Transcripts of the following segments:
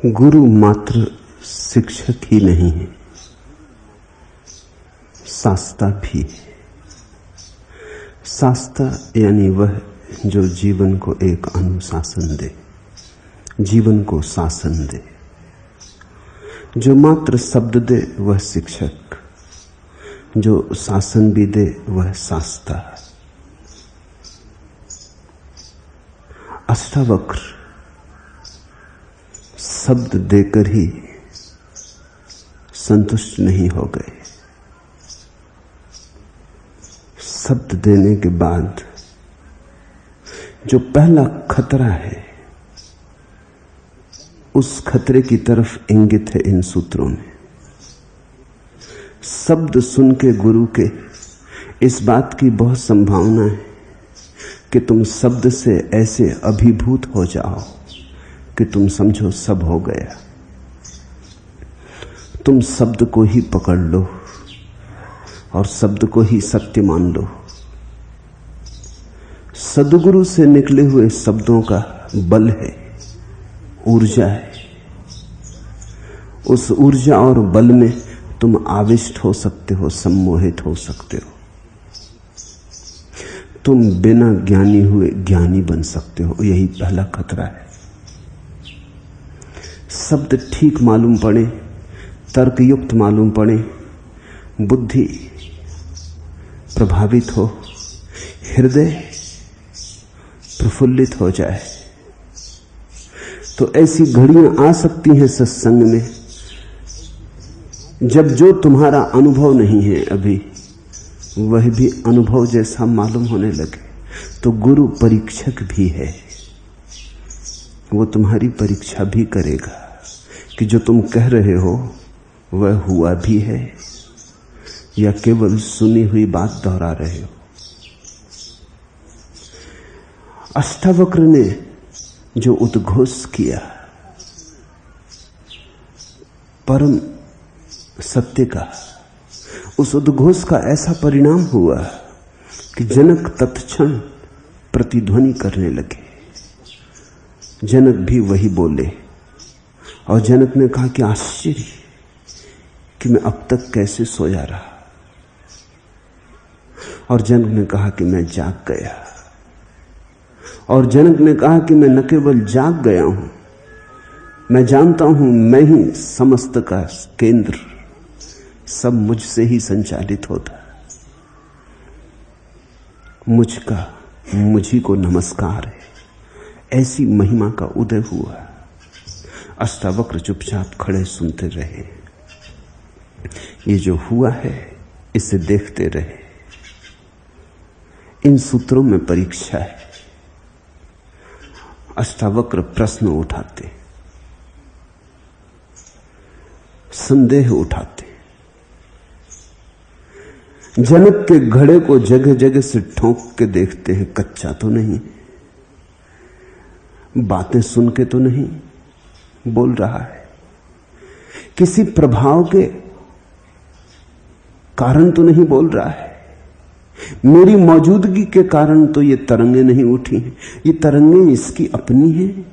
गुरु मात्र शिक्षक ही नहीं है, शास्ता भी है। शास्ता यानी वह जो जीवन को एक अनुशासन दे, जीवन को शासन दे। जो मात्र शब्द दे वह शिक्षक, जो शासन भी दे वह शास्ता। अष्टावक्र शब्द देकर ही संतुष्ट नहीं हो गए। शब्द देने के बाद जो पहला खतरा है, उस खतरे की तरफ इंगित है इन सूत्रों में। शब्द सुन के गुरु के इस बात की बहुत संभावना है कि तुम शब्द से ऐसे अभिभूत हो जाओ कि तुम समझो सब हो गया। तुम शब्द को ही पकड़ लो और शब्द को ही सत्य मान लो। सद्गुरु से निकले हुए शब्दों का बल है, ऊर्जा है। उस ऊर्जा और बल में तुम आविष्ट हो सकते हो, सम्मोहित हो सकते हो। तुम बिना ज्ञानी हुए ज्ञानी बन सकते हो। यही पहला खतरा है। शब्द ठीक मालूम पड़े, तर्कयुक्त मालूम पड़े, बुद्धि प्रभावित हो, हृदय प्रफुल्लित हो जाए, तो ऐसी घड़ियां आ सकती हैं सत्संग में जब जो तुम्हारा अनुभव नहीं है अभी, वह भी अनुभव जैसा मालूम होने लगे। तो गुरु परीक्षक भी है, वो तुम्हारी परीक्षा भी करेगा कि जो तुम कह रहे हो वह हुआ भी है या केवल सुनी हुई बात दोहरा रहे हो। अष्टावक्र ने जो उद्घोष किया परम सत्य का, उस उद्घोष का ऐसा परिणाम हुआ कि जनक तत्क्षण प्रतिध्वनि करने लगे। जनक भी वही बोले और जनक ने कहा कि आश्चर्य कि मैं अब तक कैसे सोया रहा। और जनक ने कहा कि मैं जाग गया। और जनक ने कहा कि मैं न केवल जाग गया हूं, मैं जानता हूं मैं ही समस्त का केंद्र, सब मुझसे ही संचालित होता। मुझी को नमस्कार है। ऐसी महिमा का उदय हुआ। अष्टावक्र चुपचाप खड़े सुनते रहे। ये जो हुआ है इसे देखते रहे। इन सूत्रों में परीक्षा है। अष्टावक्र प्रश्न उठाते, संदेह उठाते। जनक के घड़े को जगह जगह से ठोंक के देखते हैं, कच्चा तो नहीं, बातें सुन के तो नहीं बोल रहा है, किसी प्रभाव के कारण तो नहीं बोल रहा है, मेरी मौजूदगी के कारण तो ये तरंगें नहीं उठी हैं। ये तरंगें इसकी अपनी हैं।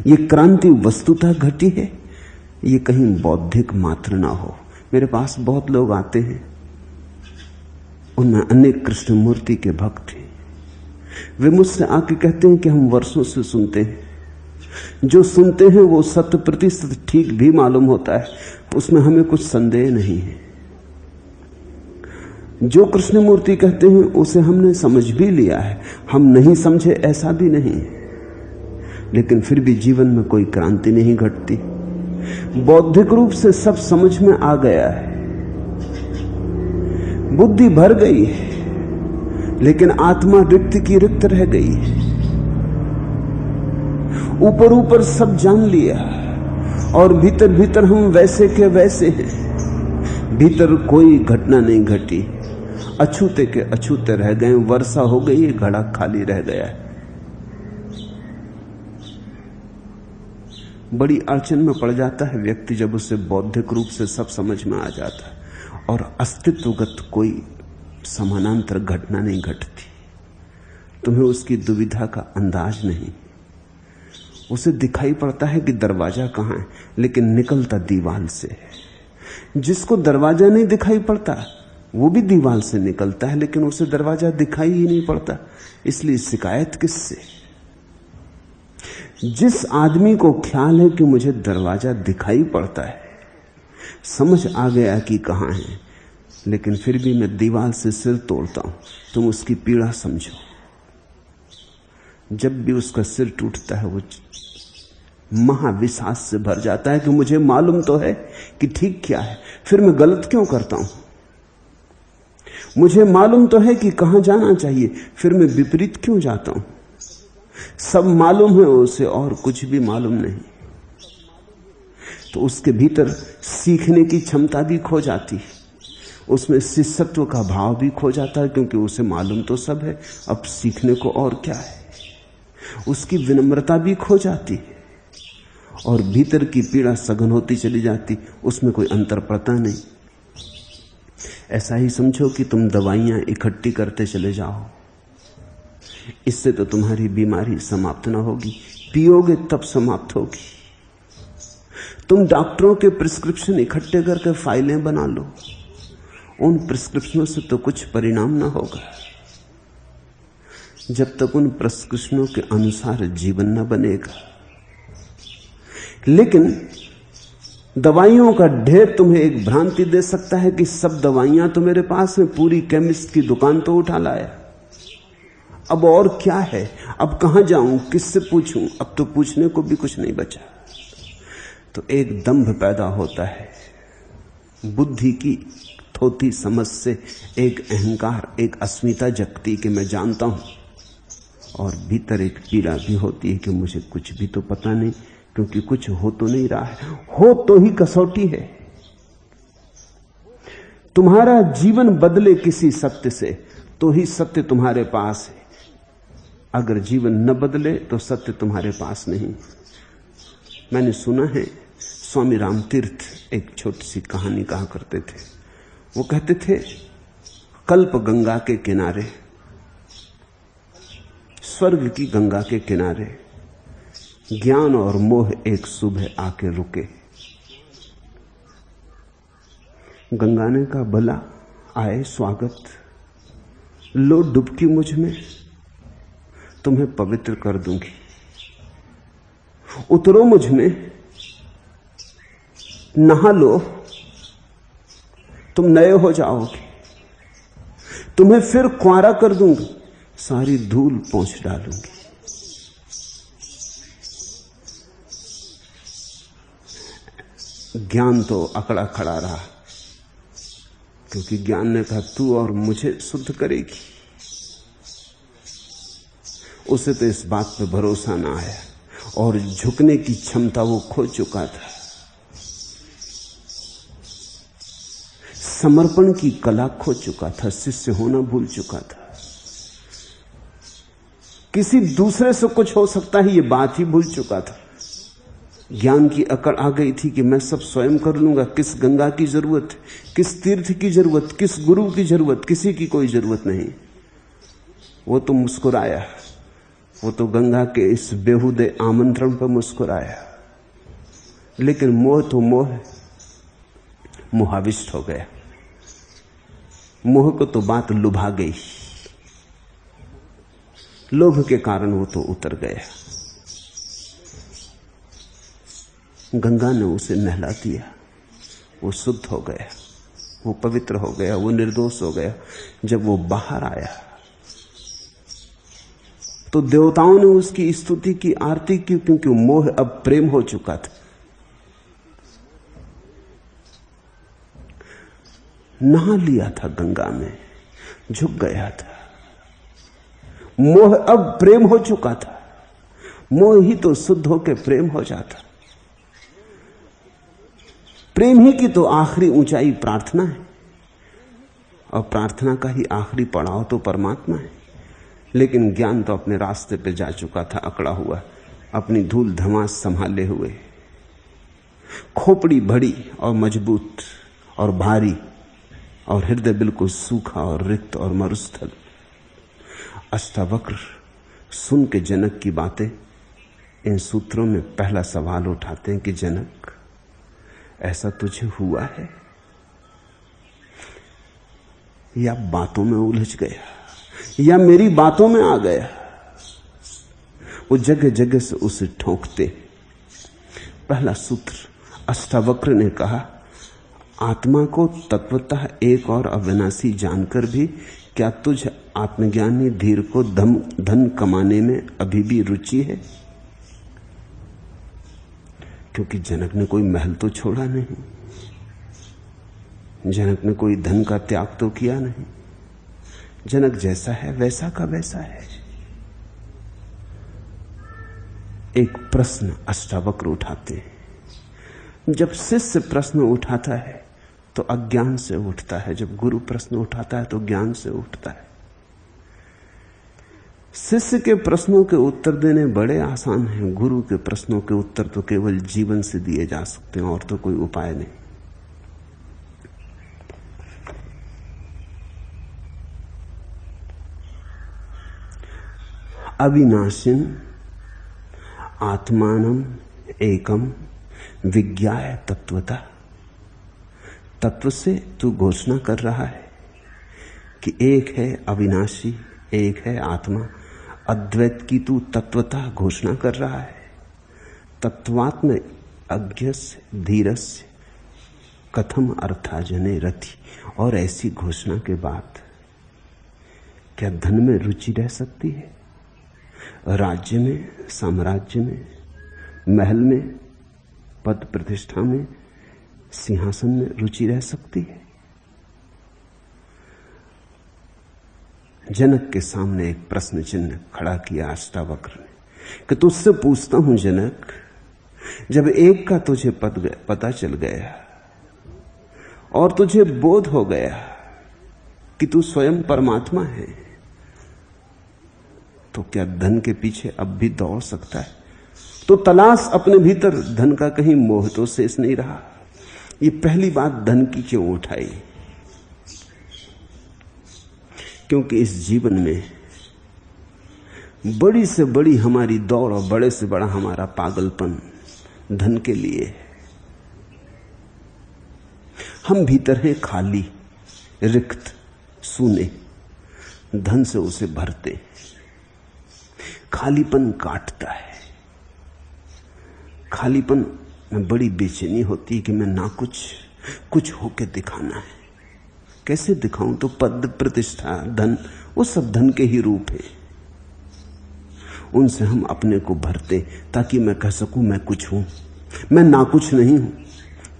ये क्रांति वस्तुतः घटी है। ये कहीं बौद्धिक मात्र ना हो। मेरे पास बहुत लोग आते हैं, उनमें अनेक कृष्ण मूर्ति के भक्त हैं। वे मुझसे आके कहते हैं कि हम वर्षों से सुनते हैं, जो सुनते हैं वो 100% ठीक भी मालूम होता है, उसमें हमें कुछ संदेह नहीं है। जो कृष्ण मूर्ति कहते हैं उसे हमने समझ भी लिया है, हम नहीं समझे ऐसा भी नहीं, लेकिन फिर भी जीवन में कोई क्रांति नहीं घटती। बौद्धिक रूप से सब समझ में आ गया है, बुद्धि भर गई है, लेकिन आत्मा रिक्त की रिक्त रह गई है। ऊपर ऊपर सब जान लिया और भीतर भीतर हम वैसे के वैसे हैं। भीतर कोई घटना नहीं घटी, अछूते के अछूते रह गए। वर्षा हो गई, घड़ा खाली रह गया है। बड़ी अड़चन में पड़ जाता है व्यक्ति जब उसे बौद्धिक रूप से सब समझ में आ जाता है और अस्तित्वगत कोई समानांतर घटना नहीं घटती। तुम्हें उसकी दुविधा का अंदाज नहीं। उसे दिखाई पड़ता है कि दरवाजा कहां है, लेकिन निकलता दीवार से है। जिसको दरवाजा नहीं दिखाई पड़ता वो भी दीवार से निकलता है, लेकिन उसे दरवाजा दिखाई ही नहीं पड़ता। इसलिए शिकायत किससे? जिस आदमी को ख्याल है कि मुझे दरवाजा दिखाई पड़ता है, समझ आ गया कि कहां है, लेकिन फिर भी मैं दीवार से सिर तोड़ता हूं, तुम उसकी पीड़ा समझो। जब भी उसका सिर टूटता है वो महाविश्वास से भर जाता है कि मुझे मालूम तो है कि ठीक क्या है, फिर मैं गलत क्यों करता हूं। मुझे मालूम तो है कि कहां जाना चाहिए, फिर मैं विपरीत क्यों जाता हूं। सब मालूम है उसे और कुछ भी मालूम नहीं, तो उसके भीतर सीखने की क्षमता भी खो जाती है, उसमें शिष्यत्व का भाव भी खो जाता है, क्योंकि उसे मालूम तो सब है, अब सीखने को और क्या है। उसकी विनम्रता भी खो जाती है और भीतर की पीड़ा सघन होती चली जाती, उसमें कोई अंतर पड़ता नहीं। ऐसा ही समझो कि तुम दवाइयां इकट्ठी करते चले जाओ, इससे तो तुम्हारी बीमारी समाप्त ना होगी, पियोगे तब समाप्त होगी। तुम डॉक्टरों के प्रिस्क्रिप्शन इकट्ठे करके फाइलें बना लो, उन प्रिस्क्रिप्शनों से तो कुछ परिणाम ना होगा जब तक उन प्रिस्क्रिप्शनों के अनुसार जीवन न बनेगा। लेकिन दवाइयों का ढेर तुम्हें एक भ्रांति दे सकता है कि सब दवाइयां तो मेरे पास हैं, पूरी केमिस्ट की दुकान तो उठा लाया, अब और क्या है, अब कहां जाऊं, किससे पूछूं, अब तो पूछने को भी कुछ नहीं बचा। तो एक दंभ पैदा होता है, बुद्धि की थोथी समझ से एक अहंकार, एक अस्मिता जगती कि मैं जानता हूं, और भीतर एक पीड़ा भी होती है कि मुझे कुछ भी तो पता नहीं, क्योंकि कुछ हो तो नहीं रहा है। हो तो ही कसौटी है। तुम्हारा जीवन बदले किसी सत्य से तो ही सत्य तुम्हारे पास है, अगर जीवन न बदले तो सत्य तुम्हारे पास नहीं। मैंने सुना है स्वामी रामतीर्थ एक छोटी सी कहानी कहा करते थे। वो कहते थे, कल्प गंगा के किनारे, स्वर्ग की गंगा के किनारे, ज्ञान और मोह एक सुबह आके रुके। गंगा ने कहा, भला आए स्वागत, लो डुबकी मुझ में, तुम्हें पवित्र कर दूंगी, उतरो मुझ में, नहा लो, तुम नए हो जाओगे, तुम्हें फिर कुंवारा कर दूंगी, सारी धूल पोंछ डालूंगी। ज्ञान तो अकड़ा खड़ा रहा, क्योंकि ज्ञान ने कहा तू और मुझे शुद्ध करेगी। उसे तो इस बात पे भरोसा ना आया और झुकने की क्षमता वो खो चुका था। समर्पण की कला खो चुका था, शिष्य होना भूल चुका था। किसी दूसरे से कुछ हो सकता है ये बात ही भूल चुका था। ज्ञान की अकड़ आ गई थी कि मैं सब स्वयं कर लूंगा, किस गंगा की जरूरत, किस तीर्थ की जरूरत, किस गुरु की जरूरत, किसी की कोई जरूरत नहीं। वो तो मुस्कुराया, वो तो गंगा के इस बेहुदे आमंत्रण पर मुस्कुराया, लेकिन मोह तो मोहाविष्ट हो गया। मोह को तो बात लुभा गई, लोभ के कारण वो तो उतर गया। गंगा ने उसे नहला दिया, वो शुद्ध हो गया, वो पवित्र हो गया, वो निर्दोष हो गया। जब वो बाहर आया तो देवताओं ने उसकी स्तुति की, आरती की, क्योंकि मोह अब प्रेम हो चुका था। नहा लिया था गंगा में, झुक गया था। मोह अब प्रेम हो चुका था। मोह ही तो शुद्ध होकर प्रेम हो जाता। प्रेम ही की तो आखिरी ऊंचाई प्रार्थना है, और प्रार्थना का ही आखिरी पड़ाव तो परमात्मा है। लेकिन ज्ञान तो अपने रास्ते पे जा चुका था, अकड़ा हुआ, अपनी धूल धमास संभाले हुए, खोपड़ी बड़ी और मजबूत और भारी, और हृदय बिल्कुल सूखा और रिक्त और मरुस्थल। अष्टावक्र सुन के जनक की बातें इन सूत्रों में पहला सवाल उठाते हैं कि जनक, ऐसा तुझे हुआ है या बातों में उलझ गया या मेरी बातों में आ गया? वो जगह जगह से उसे ठोंकते। पहला सूत्र, अष्टावक्र ने कहा, आत्मा को तत्वतः एक और अविनाशी जानकर भी क्या तुझ आत्मज्ञानी धीर को धन कमाने में अभी भी रुचि है? क्योंकि जनक ने कोई महल तो छोड़ा नहीं, जनक ने कोई धन का त्याग तो किया नहीं। जनक जैसा है वैसा का वैसा है। एक प्रश्न अष्टावक्र उठाते हैं। जब शिष्य प्रश्न उठाता है तो अज्ञान से उठता है, जब गुरु प्रश्न उठाता है तो ज्ञान से उठता है। शिष्य के प्रश्नों के उत्तर देने बड़े आसान हैं, गुरु के प्रश्नों के उत्तर तो केवल जीवन से दिए जा सकते हैं, और तो कोई उपाय नहीं। अविनाशिन आत्मानम एकम विज्ञाय तत्वता। तत्व से तू घोषणा कर रहा है कि एक है अविनाशी, एक है आत्मा। अद्वैत की तू तत्वता घोषणा कर रहा है। तत्वात्म अज्ञस्य धीरस्य कथम अर्थाजने रति। और ऐसी घोषणा के बाद क्या धन में रुचि रह सकती है? राज्य में, साम्राज्य में, महल में, पद प्रतिष्ठा में, सिंहासन में रुचि रह सकती है? जनक के सामने एक प्रश्न चिन्ह खड़ा किया अष्टावक्र ने कि तुझसे पूछता हूं जनक, जब एक का तुझे पता चल गया और तुझे बोध हो गया कि तू स्वयं परमात्मा है, तो क्या धन के पीछे अब भी दौड़ सकता है? तो तलाश अपने भीतर धन का, कहीं मोह तो शेष नहीं रहा। ये पहली बात धन की क्यों उठाई? क्योंकि इस जीवन में बड़ी से बड़ी हमारी दौड़ और बड़े से बड़ा हमारा पागलपन धन के लिए है। हम भीतर हैं खाली, रिक्त, सूने, धन से उसे भरते। खालीपन काटता है। खालीपन में बड़ी बेचैनी होती है कि मैं ना कुछ होके दिखाना है। कैसे दिखाऊं? तो पद प्रतिष्ठा धन, वो सब धन के ही रूप है। उनसे हम अपने को भरते ताकि मैं कह सकूं मैं कुछ हूं, मैं ना कुछ नहीं हूं।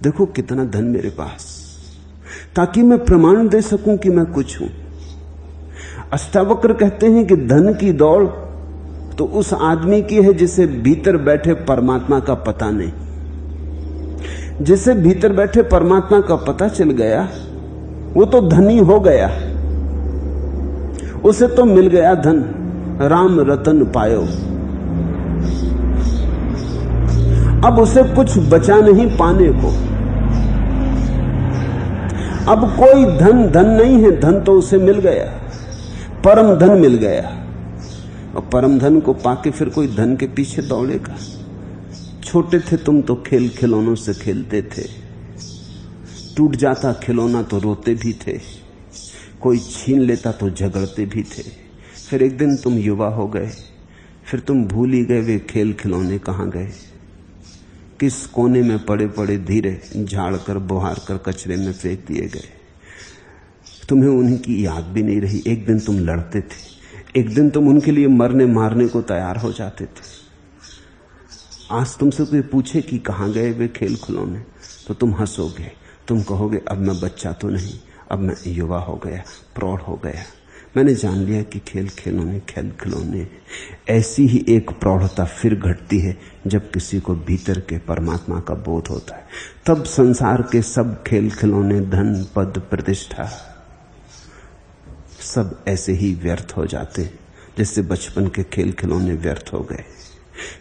देखो कितना धन मेरे पास, ताकि मैं प्रमाण दे सकूं कि मैं कुछ हूं। अष्टावक्र कहते हैं कि धन की दौड़ तो उस आदमी की है जिसे भीतर बैठे परमात्मा का पता नहीं। जिसे भीतर बैठे परमात्मा का पता चल गया वो तो धनी हो गया, उसे तो मिल गया धन। राम रतन पायो। अब उसे कुछ बचा नहीं पाने को। अब कोई धन नहीं है, धन तो उसे मिल गया, परम धन मिल गया। और परम धन को पाके फिर कोई धन के पीछे दौड़ेगा? छोटे थे तुम तो खेल खिलौनों से खेलते थे, टूट जाता खिलौना तो रोते भी थे, कोई छीन लेता तो झगड़ते भी थे। फिर एक दिन तुम युवा हो गए, फिर तुम भूल ही गए वे खेल खिलौने कहां गए, किस कोने में पड़े पड़े धीरे झाड़ कर बुहार कर कचरे में फेंक दिए गए। तुम्हें उनकी याद भी नहीं रही। एक दिन तुम लड़ते थे, एक दिन तुम उनके लिए मरने मारने को तैयार हो जाते थे। आज तुमसे कोई पूछे कि कहां गए वे खेल खिलौने तो तुम हंसोगे, तुम कहोगे अब मैं बच्चा तो नहीं, अब मैं युवा हो गया, प्रौढ़ हो गया, मैंने जान लिया कि खेल खिलौने। ऐसी ही एक प्रौढ़ता फिर घटती है जब किसी को भीतर के परमात्मा का बोध होता है। तब संसार के सब खेल खिलौने, धन, पद, प्रतिष्ठा सब ऐसे ही व्यर्थ हो जाते हैं जैसे बचपन के खेल खिलौने व्यर्थ हो गए।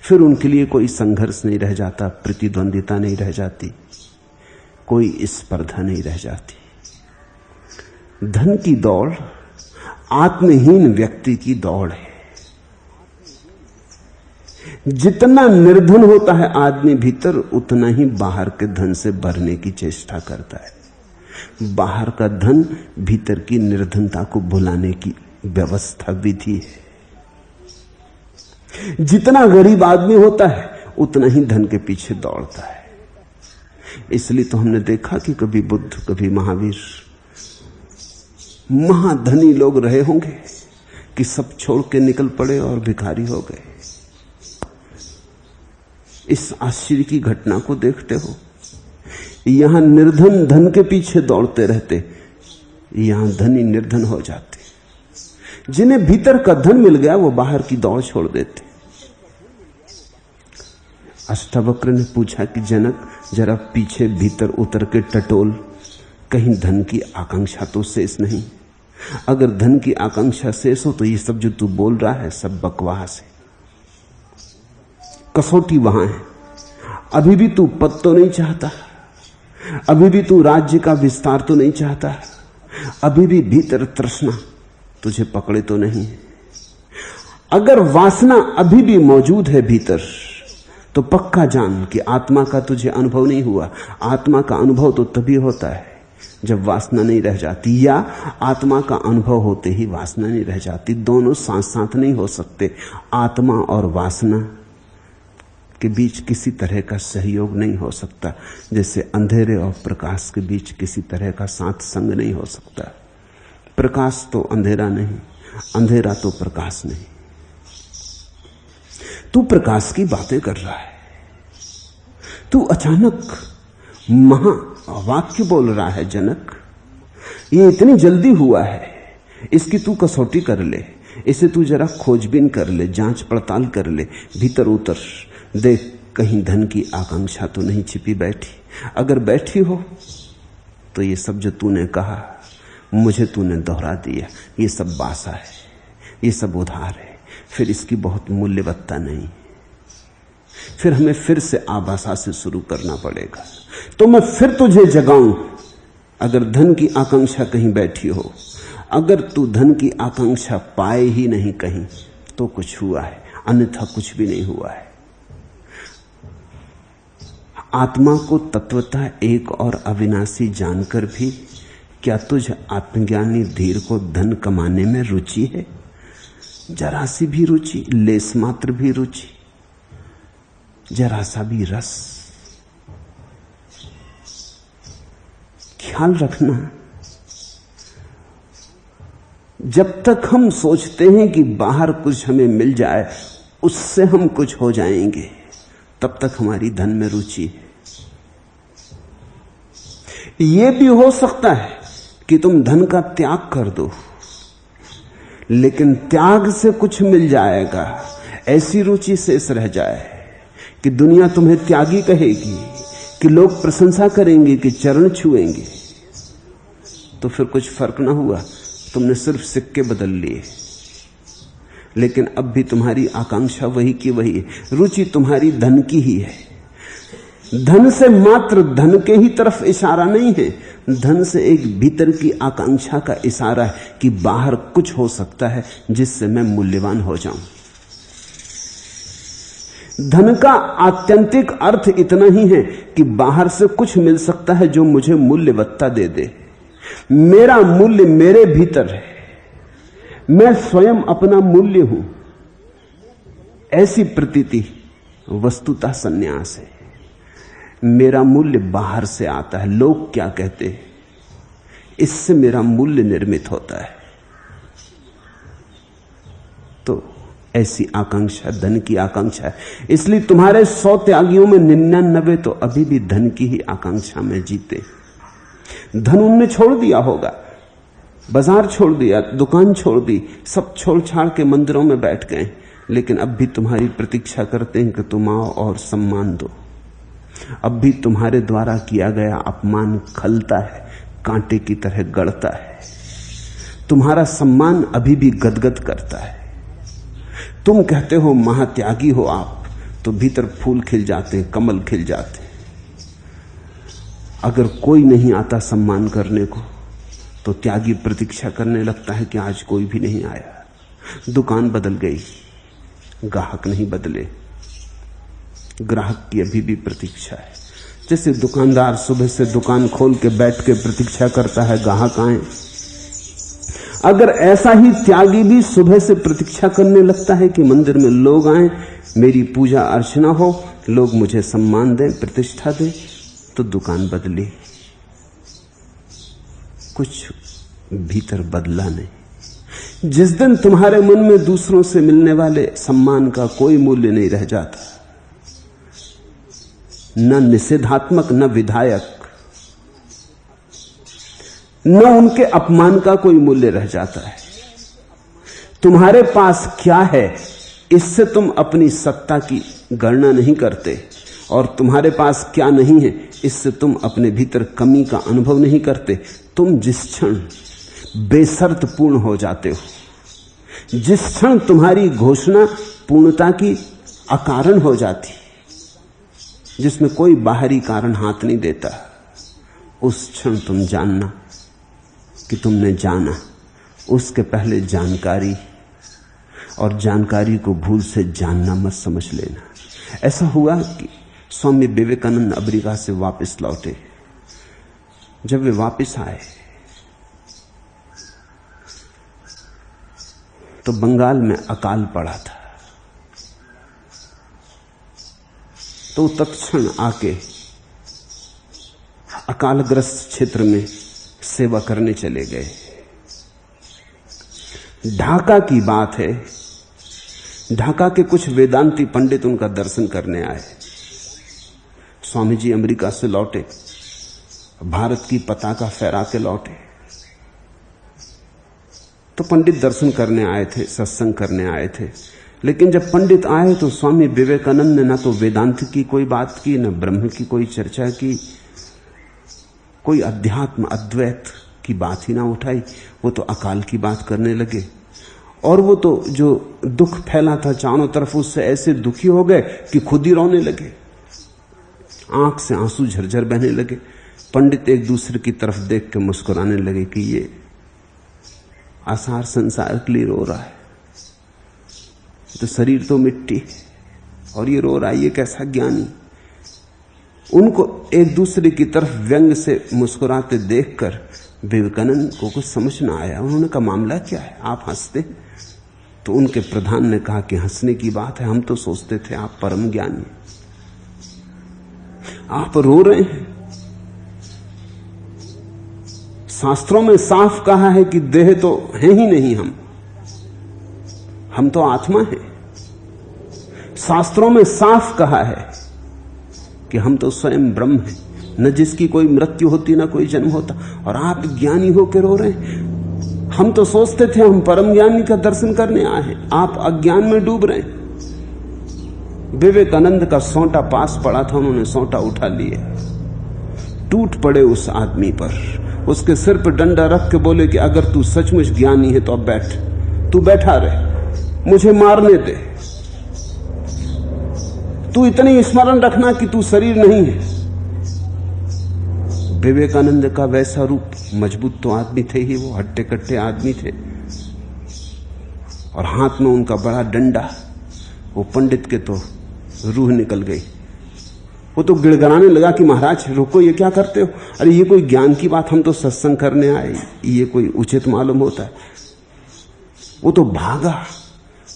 फिर उनके लिए कोई संघर्ष नहीं रह जाता, प्रतिद्वंदिता नहीं रह जाती, कोई स्पर्धा नहीं रह जाती। धन की दौड़ आत्महीन व्यक्ति की दौड़ है। जितना निर्धन होता है आदमी भीतर, उतना ही बाहर के धन से भरने की चेष्टा करता है। बाहर का धन भीतर की निर्धनता को भुलाने की व्यवस्था विधि है। जितना गरीब आदमी होता है उतना ही धन के पीछे दौड़ता है। इसलिए तो हमने देखा कि कभी बुद्ध, कभी महावीर, महाधनी लोग रहे होंगे कि सब छोड़ के निकल पड़े और भिखारी हो गए। इस आश्चर्य की घटना को देखते हो। यहां निर्धन धन के पीछे दौड़ते रहते, यहां धनी निर्धन हो जाते। जिन्हें भीतर का धन मिल गया वो बाहर की दौड़ छोड़ देते। अष्टावक्र ने पूछा कि जनक, जरा पीछे भीतर उतर के टटोल, कहीं धन की आकांक्षा तो शेष नहीं। अगर धन की आकांक्षा शेष हो तो ये सब जो तू बोल रहा है सब बकवास है। कसौटी वहां है। अभी भी तू पद तो नहीं चाहता, अभी भी तू राज्य का विस्तार तो नहीं चाहता, अभी भी भीतर तृष्णा तुझे पकड़े तो नहीं। अगर वासना अभी भी मौजूद है भीतर, तो पक्का जान कि आत्मा का तुझे अनुभव नहीं हुआ। आत्मा का अनुभव तो तभी होता है जब वासना नहीं रह जाती, या आत्मा का अनुभव होते ही वासना नहीं रह जाती। दोनों साथ साथ नहीं हो सकते। आत्मा और वासना के बीच किसी तरह का सहयोग नहीं हो सकता, जैसे अंधेरे और प्रकाश के बीच किसी तरह का साथ संग नहीं हो सकता। प्रकाश तो अंधेरा नहीं, अंधेरा तो प्रकाश नहीं। तू प्रकाश की बातें कर रहा है, तू अचानक महावाक्य बोल रहा है जनक। ये इतनी जल्दी हुआ है, इसकी तू कसौटी कर ले, इसे तू जरा खोजबीन कर ले, जांच पड़ताल कर ले, भीतर उतर, देख कहीं धन की आकांक्षा तो नहीं छिपी बैठी। अगर बैठी हो तो ये सब जो तूने कहा मुझे तूने दोहरा दिया, ये सब बासा है, ये सब उधार है, फिर इसकी बहुत मूल्यवत्ता नहीं। फिर हमें फिर से आबासा से शुरू करना पड़ेगा। तो मैं फिर तुझे जगाऊं, अगर धन की आकांक्षा कहीं बैठी हो, अगर तू धन की आकांक्षा पाए ही नहीं कहीं, तो कुछ हुआ है, अन्यथा कुछ भी नहीं हुआ है। आत्मा को तत्वतः एक और अविनाशी जानकर भी क्या तुझ आत्मज्ञानी धीर को धन कमाने में रुचि है? जरा सी भी रुचि, लेस मात्र भी रुचि, जरा सा भी रस? ख्याल रखना, जब तक हम सोचते हैं कि बाहर कुछ हमें मिल जाए, उससे हम कुछ हो जाएंगे, तब तक हमारी धन में रुचि है। यह भी हो सकता है कि तुम धन का त्याग कर दो, लेकिन त्याग से कुछ मिल जाएगा, ऐसी रुचि शेष रह जाए कि दुनिया तुम्हें त्यागी कहेगी, कि लोग प्रशंसा करेंगे, कि चरण छुएंगे, तो फिर कुछ फर्क ना हुआ, तुमने सिर्फ सिक्के बदल लिए। लेकिन अब भी तुम्हारी आकांक्षा वही की वही है, रुचि तुम्हारी धन की ही है। धन से मात्र धन के ही तरफ इशारा नहीं है, धन से एक भीतर की आकांक्षा का इशारा है कि बाहर कुछ हो सकता है जिससे मैं मूल्यवान हो जाऊं। धन का आत्यंतिक अर्थ इतना ही है कि बाहर से कुछ मिल सकता है जो मुझे मूल्यवत्ता दे दे। मेरा मूल्य मेरे भीतर है, मैं स्वयं अपना मूल्य हूं, ऐसी प्रतीति वस्तुतः संन्यास है। मेरा मूल्य बाहर से आता है, लोग क्या कहते हैं, इससे मेरा मूल्य निर्मित होता है। तो ऐसी आकांक्षा धन की आकांक्षा है। इसलिए तुम्हारे 100 त्यागियों में 99 तो अभी भी धन की ही आकांक्षा में जीते। धन उनने छोड़ दिया होगा, बाजार छोड़ दिया, दुकान छोड़ दी, सब छोड़ छाड़ के मंदिरों में बैठ गए, लेकिन अब भी तुम्हारी प्रतीक्षा करते हैं कि तुम आओ और सम्मान दो। अब भी तुम्हारे द्वारा किया गया अपमान खलता है, कांटे की तरह गड़ता है। तुम्हारा सम्मान अभी भी गदगद करता है। तुम कहते हो महात्यागी हो आप, तो भीतर फूल खिल जाते हैं, कमल खिल जाते हैं। अगर कोई नहीं आता सम्मान करने को, तो त्यागी प्रतीक्षा करने लगता है कि आज कोई भी नहीं आया। दुकान बदल गई, ग्राहक नहीं बदले, ग्राहक की अभी भी प्रतीक्षा है। जैसे दुकानदार सुबह से दुकान खोल के बैठ के प्रतीक्षा करता है ग्राहक आए, अगर ऐसा ही त्यागी भी सुबह से प्रतीक्षा करने लगता है कि मंदिर में लोग आए, मेरी पूजा अर्चना हो, लोग मुझे सम्मान दें, प्रतिष्ठा दें, तो दुकान बदली, कुछ भीतर बदला नहीं। जिस दिन तुम्हारे मन में दूसरों से मिलने वाले सम्मान का कोई मूल्य नहीं रह जाता, न निषेधात्मक न विधायक, न उनके अपमान का कोई मूल्य रह जाता है, तुम्हारे पास क्या है इससे तुम अपनी सत्ता की गणना नहीं करते, और तुम्हारे पास क्या नहीं है इससे तुम अपने भीतर कमी का अनुभव नहीं करते। तुम जिस क्षण बेशर्त पूर्ण हो जाते हो, जिस क्षण तुम्हारी घोषणा पूर्णता की अकारण हो जाती, जिसमें कोई बाहरी कारण हाथ नहीं देता, उस क्षण तुम जानना कि तुमने जाना। उसके पहले जानकारी, और जानकारी को भूल से जानना मत समझ लेना। ऐसा हुआ कि स्वामी विवेकानंद अमेरिका से वापस लौटे। जब वे वापस आए तो बंगाल में अकाल पड़ा था, तो तत्क्षण आके अकालग्रस्त क्षेत्र में सेवा करने चले गए। ढाका की बात है, ढाका के कुछ वेदांती पंडित उनका दर्शन करने आए। स्वामी जी अमेरिका से लौटे, भारत की पताका फहरा के लौटे, तो पंडित दर्शन करने आए थे, सत्संग करने आए थे। लेकिन जब पंडित आए तो स्वामी विवेकानंद ने ना तो वेदांत की कोई बात की, न ब्रह्म की कोई चर्चा की, कोई अध्यात्म अद्वैत की बात ही ना उठाई। वो तो अकाल की बात करने लगे, और वो तो जो दुख फैला था चारों तरफ, उससे ऐसे दुखी हो गए कि खुद ही रोने लगे, आंख से आंसू झरझर बहने लगे। पंडित एक दूसरे की तरफ देख के मुस्कुराने लगे कि ये आसार संसार के लिए रो रहा है, तो शरीर तो मिट्टी है और ये रो रहा है, ये कैसा ज्ञानी। उनको एक दूसरे की तरफ व्यंग से मुस्कुराते देखकर विवेकानंद को कुछ समझ ना आया। उन्होंने कहा, मामला क्या है, आप हंसते? तो उनके प्रधान ने कहा कि हंसने की बात है, हम तो सोचते थे आप परम ज्ञानी, आप रो रहे हैं। शास्त्रों में साफ कहा है कि देह तो है ही नहीं, हम तो आत्मा है। शास्त्रों में साफ कहा है कि हम तो स्वयं ब्रह्म हैं, न जिसकी कोई मृत्यु होती न कोई जन्म होता, और आप ज्ञानी होकर रो रहे हैं। हम तो सोचते थे हम परम ज्ञानी का दर्शन करने आए हैं, आप अज्ञान में डूब रहे हैं। विवेकानंद का सोंटा पास पड़ा था, उन्होंने सोंटा उठा लिए, टूट पड़े उस आदमी पर, उसके सिर पर डंडा रख के बोले कि अगर तू सचमुच ज्ञानी है तो अब बैठ, तू बैठा रहे, मुझे मारने दे, तू इतनी स्मरण रखना कि तू शरीर नहीं है। विवेकानंद का वैसा रूप, मजबूत तो आदमी थे ही, वो हट्टे कट्टे आदमी थे, और हाथ में उनका बड़ा डंडा। वो पंडित के तो रूह निकल गई, वो तो गिड़गिड़ाने लगा कि महाराज रुको, ये क्या करते हो? अरे ये कोई ज्ञान की बात, हम तो सत्संग करने आए, ये कोई उचित मालूम होता है? वो तो भागा,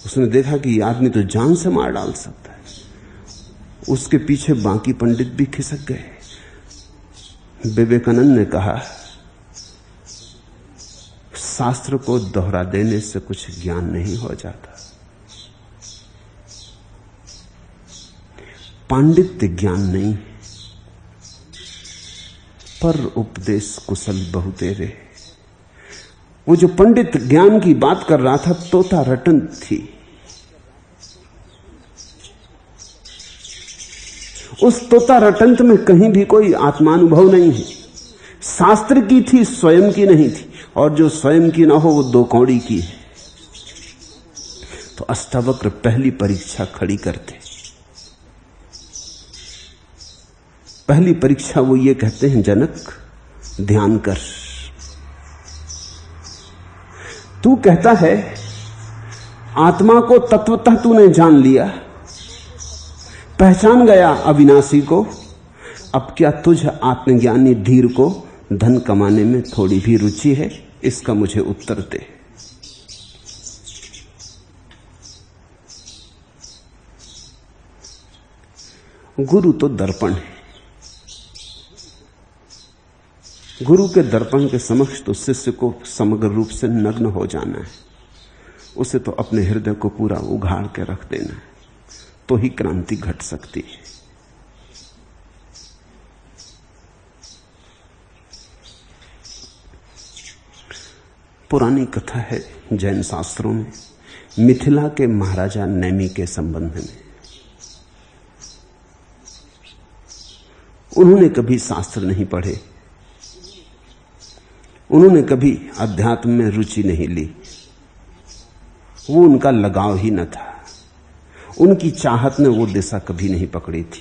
उसने देखा कि ये आदमी तो जान से मार डाल सकता है। उसके पीछे बाकी पंडित भी खिसक गए। विवेकानंद ने कहा, शास्त्र को दोहरा देने से कुछ ज्ञान नहीं हो जाता, पांडित्य ज्ञान नहीं, पर उपदेश कुशल बहुतेरे। वो जो पंडित ज्ञान की बात कर रहा था, तोता रटन थी। उस तोता रटंत में कहीं भी कोई आत्मानुभव नहीं है। शास्त्र की थी, स्वयं की नहीं थी, और जो स्वयं की ना हो वो दो कौड़ी की है। तो अष्टावक्र पहली परीक्षा खड़ी करते। पहली परीक्षा वो ये कहते हैं, जनक ध्यान कर। तू कहता है आत्मा को तत्वतः तूने जान लिया, पहचान गया अविनाशी को, अब क्या तुझ आत्मज्ञानी धीर को धन कमाने में थोड़ी भी रुचि है? इसका मुझे उत्तर दे। गुरु तो दर्पण है। गुरु के दर्पण के समक्ष तो शिष्य को समग्र रूप से नग्न हो जाना है। उसे तो अपने हृदय को पूरा उघाड़ के रख देना है, तो ही क्रांति घट सकती है। पुरानी कथा है जैन शास्त्रों में मिथिला के महाराजा नेमि के संबंध में। उन्होंने कभी शास्त्र नहीं पढ़े, उन्होंने कभी अध्यात्म में रुचि नहीं ली, वो उनका लगाव ही न था, उनकी चाहत ने वो दिशा कभी नहीं पकड़ी थी।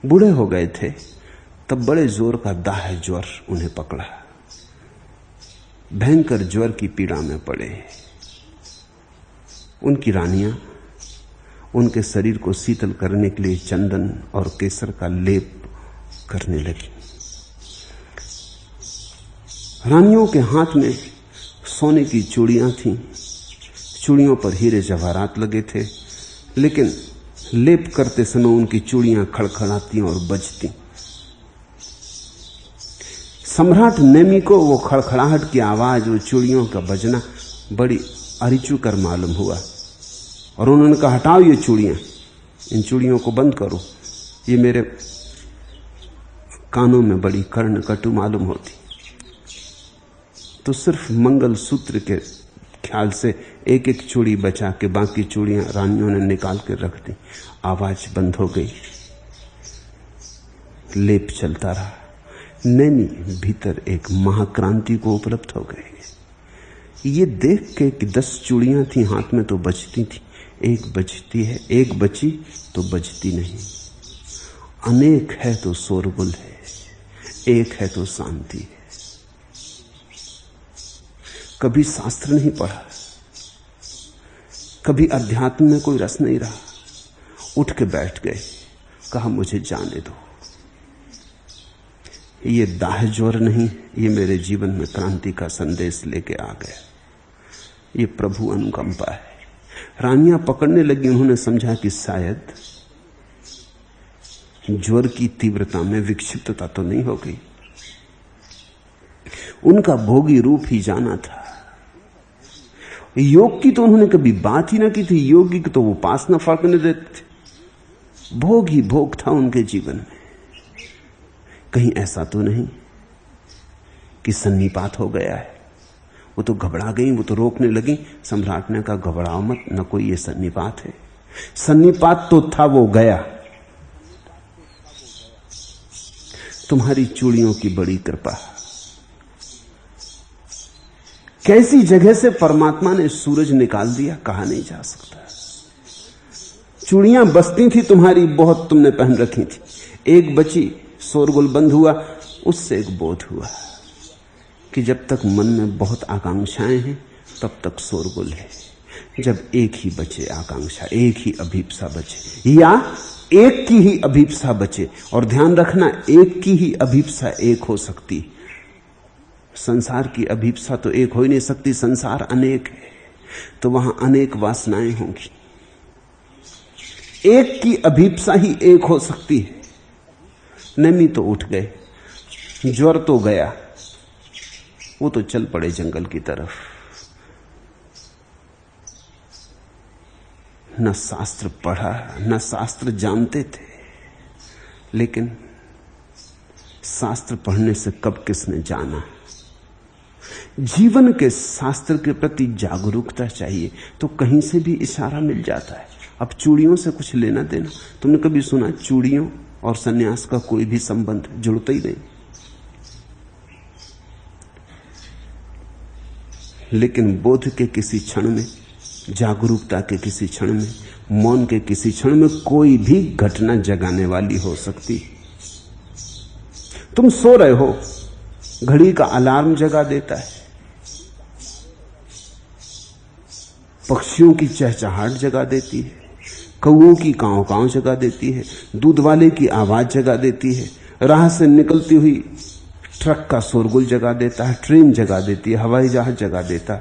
बूढ़े हो गए थे तब बड़े जोर का दाह ज्वर उन्हें पकड़ा, भयंकर ज्वर की पीड़ा में पड़े। उनकी रानियां उनके शरीर को शीतल करने के लिए चंदन और केसर का लेप करने लगी। रानियों के हाथ में सोने की चूड़ियां थीं, चूड़ियों पर हीरे जवाहरात लगे थे, लेकिन लेप करते समय उनकी चूड़ियां खड़खड़ाती और बजती। सम्राट नेमि को वो खड़खड़ाहट की आवाज, वो चूड़ियों का बजना बड़ी अरिचुकर मालूम हुआ और उन्होंने कहा, हटाओ ये चूड़ियां, इन चूड़ियों को बंद करो, ये मेरे कानों में बड़ी कर्ण कटु मालूम होती। तो सिर्फ मंगल सूत्र के ख्याल से एक एक चूड़ी बचा के बाकी चूड़ियां रानियों ने निकाल कर रख दी। आवाज बंद हो गई, लेप चलता रहा। नेमि भीतर एक महाक्रांति को उपलब्ध हो गए। ये देख के कि 10 चूड़ियां थी हाथ में तो बजती थी, एक बजती है, एक बची तो बजती नहीं। अनेक है तो शोरगुल है, एक है तो शांति है। कभी शास्त्र नहीं पढ़ा, कभी अध्यात्म में कोई रस नहीं रहा, उठ के बैठ गए, कहा मुझे जाने दो, ये दाह ज्वर नहीं, ये मेरे जीवन में क्रांति का संदेश लेके आ गया। ये प्रभु अनुकंपा है। रानियां पकड़ने लगी, उन्होंने समझा कि शायद ज्वर की तीव्रता में विक्षिप्तता तो नहीं हो गई। उनका भोगी रूप ही जाना था। योग की तो उन्होंने कभी बात ही ना की थी, योगी की तो वो पास न फड़कने देते थे। भोग ही भोग था उनके जीवन में। कहीं ऐसा तो नहीं कि सन्निपात हो गया है। वो तो घबरा गई, वो तो रोकने लगी। सम्राट ने कहा, घबराओ मत, न कोई ये सन्निपात है। सन्निपात तो था, वो गया। तुम्हारी चूड़ियों की बड़ी कृपा। कैसी जगह से परमात्मा ने सूरज निकाल दिया, कहा नहीं जा सकता। चूड़ियां बसती थी तुम्हारी, बहुत तुमने पहन रखी थी, एक बची, शोरगुल बंद हुआ। उससे एक बोध हुआ कि जब तक मन में बहुत आकांक्षाएं हैं तब तक शोरगुल है। जब एक ही बचे आकांक्षा, एक ही अभीप्सा बचे, या एक की ही अभीप्सा बचे, और ध्यान रखना एक की ही अभीप्सा एक हो सकती, संसार की अभीप्सा तो एक हो ही नहीं सकती। संसार अनेक है तो वहां अनेक वासनाएं होंगी। एक की अभीप्सा ही एक हो सकती है। नेमि तो उठ गए, ज्वर तो गया, वो तो चल पड़े जंगल की तरफ। न शास्त्र पढ़ा, न शास्त्र जानते थे, लेकिन शास्त्र पढ़ने से कब किसने जाना। जीवन के शास्त्र के प्रति जागरूकता चाहिए तो कहीं से भी इशारा मिल जाता है। अब चूड़ियों से कुछ लेना देना, तुमने कभी सुना चूड़ियों और सन्यास का कोई भी संबंध? जुड़ता ही नहीं। लेकिन बोध के किसी क्षण में, जागरूकता के किसी क्षण में, मौन के किसी क्षण में कोई भी घटना जगाने वाली हो सकती। तुम सो रहे हो, घड़ी का अलार्म जगा देता है, पक्षियों की चहचहाहट जगा देती है, कौओं की कांव कांव जगा देती है, दूध वाले की आवाज जगा देती है, राह से निकलती हुई ट्रक का शोरगुल जगा देता है, ट्रेन जगा देती है, हवाई जहाज जगा देता,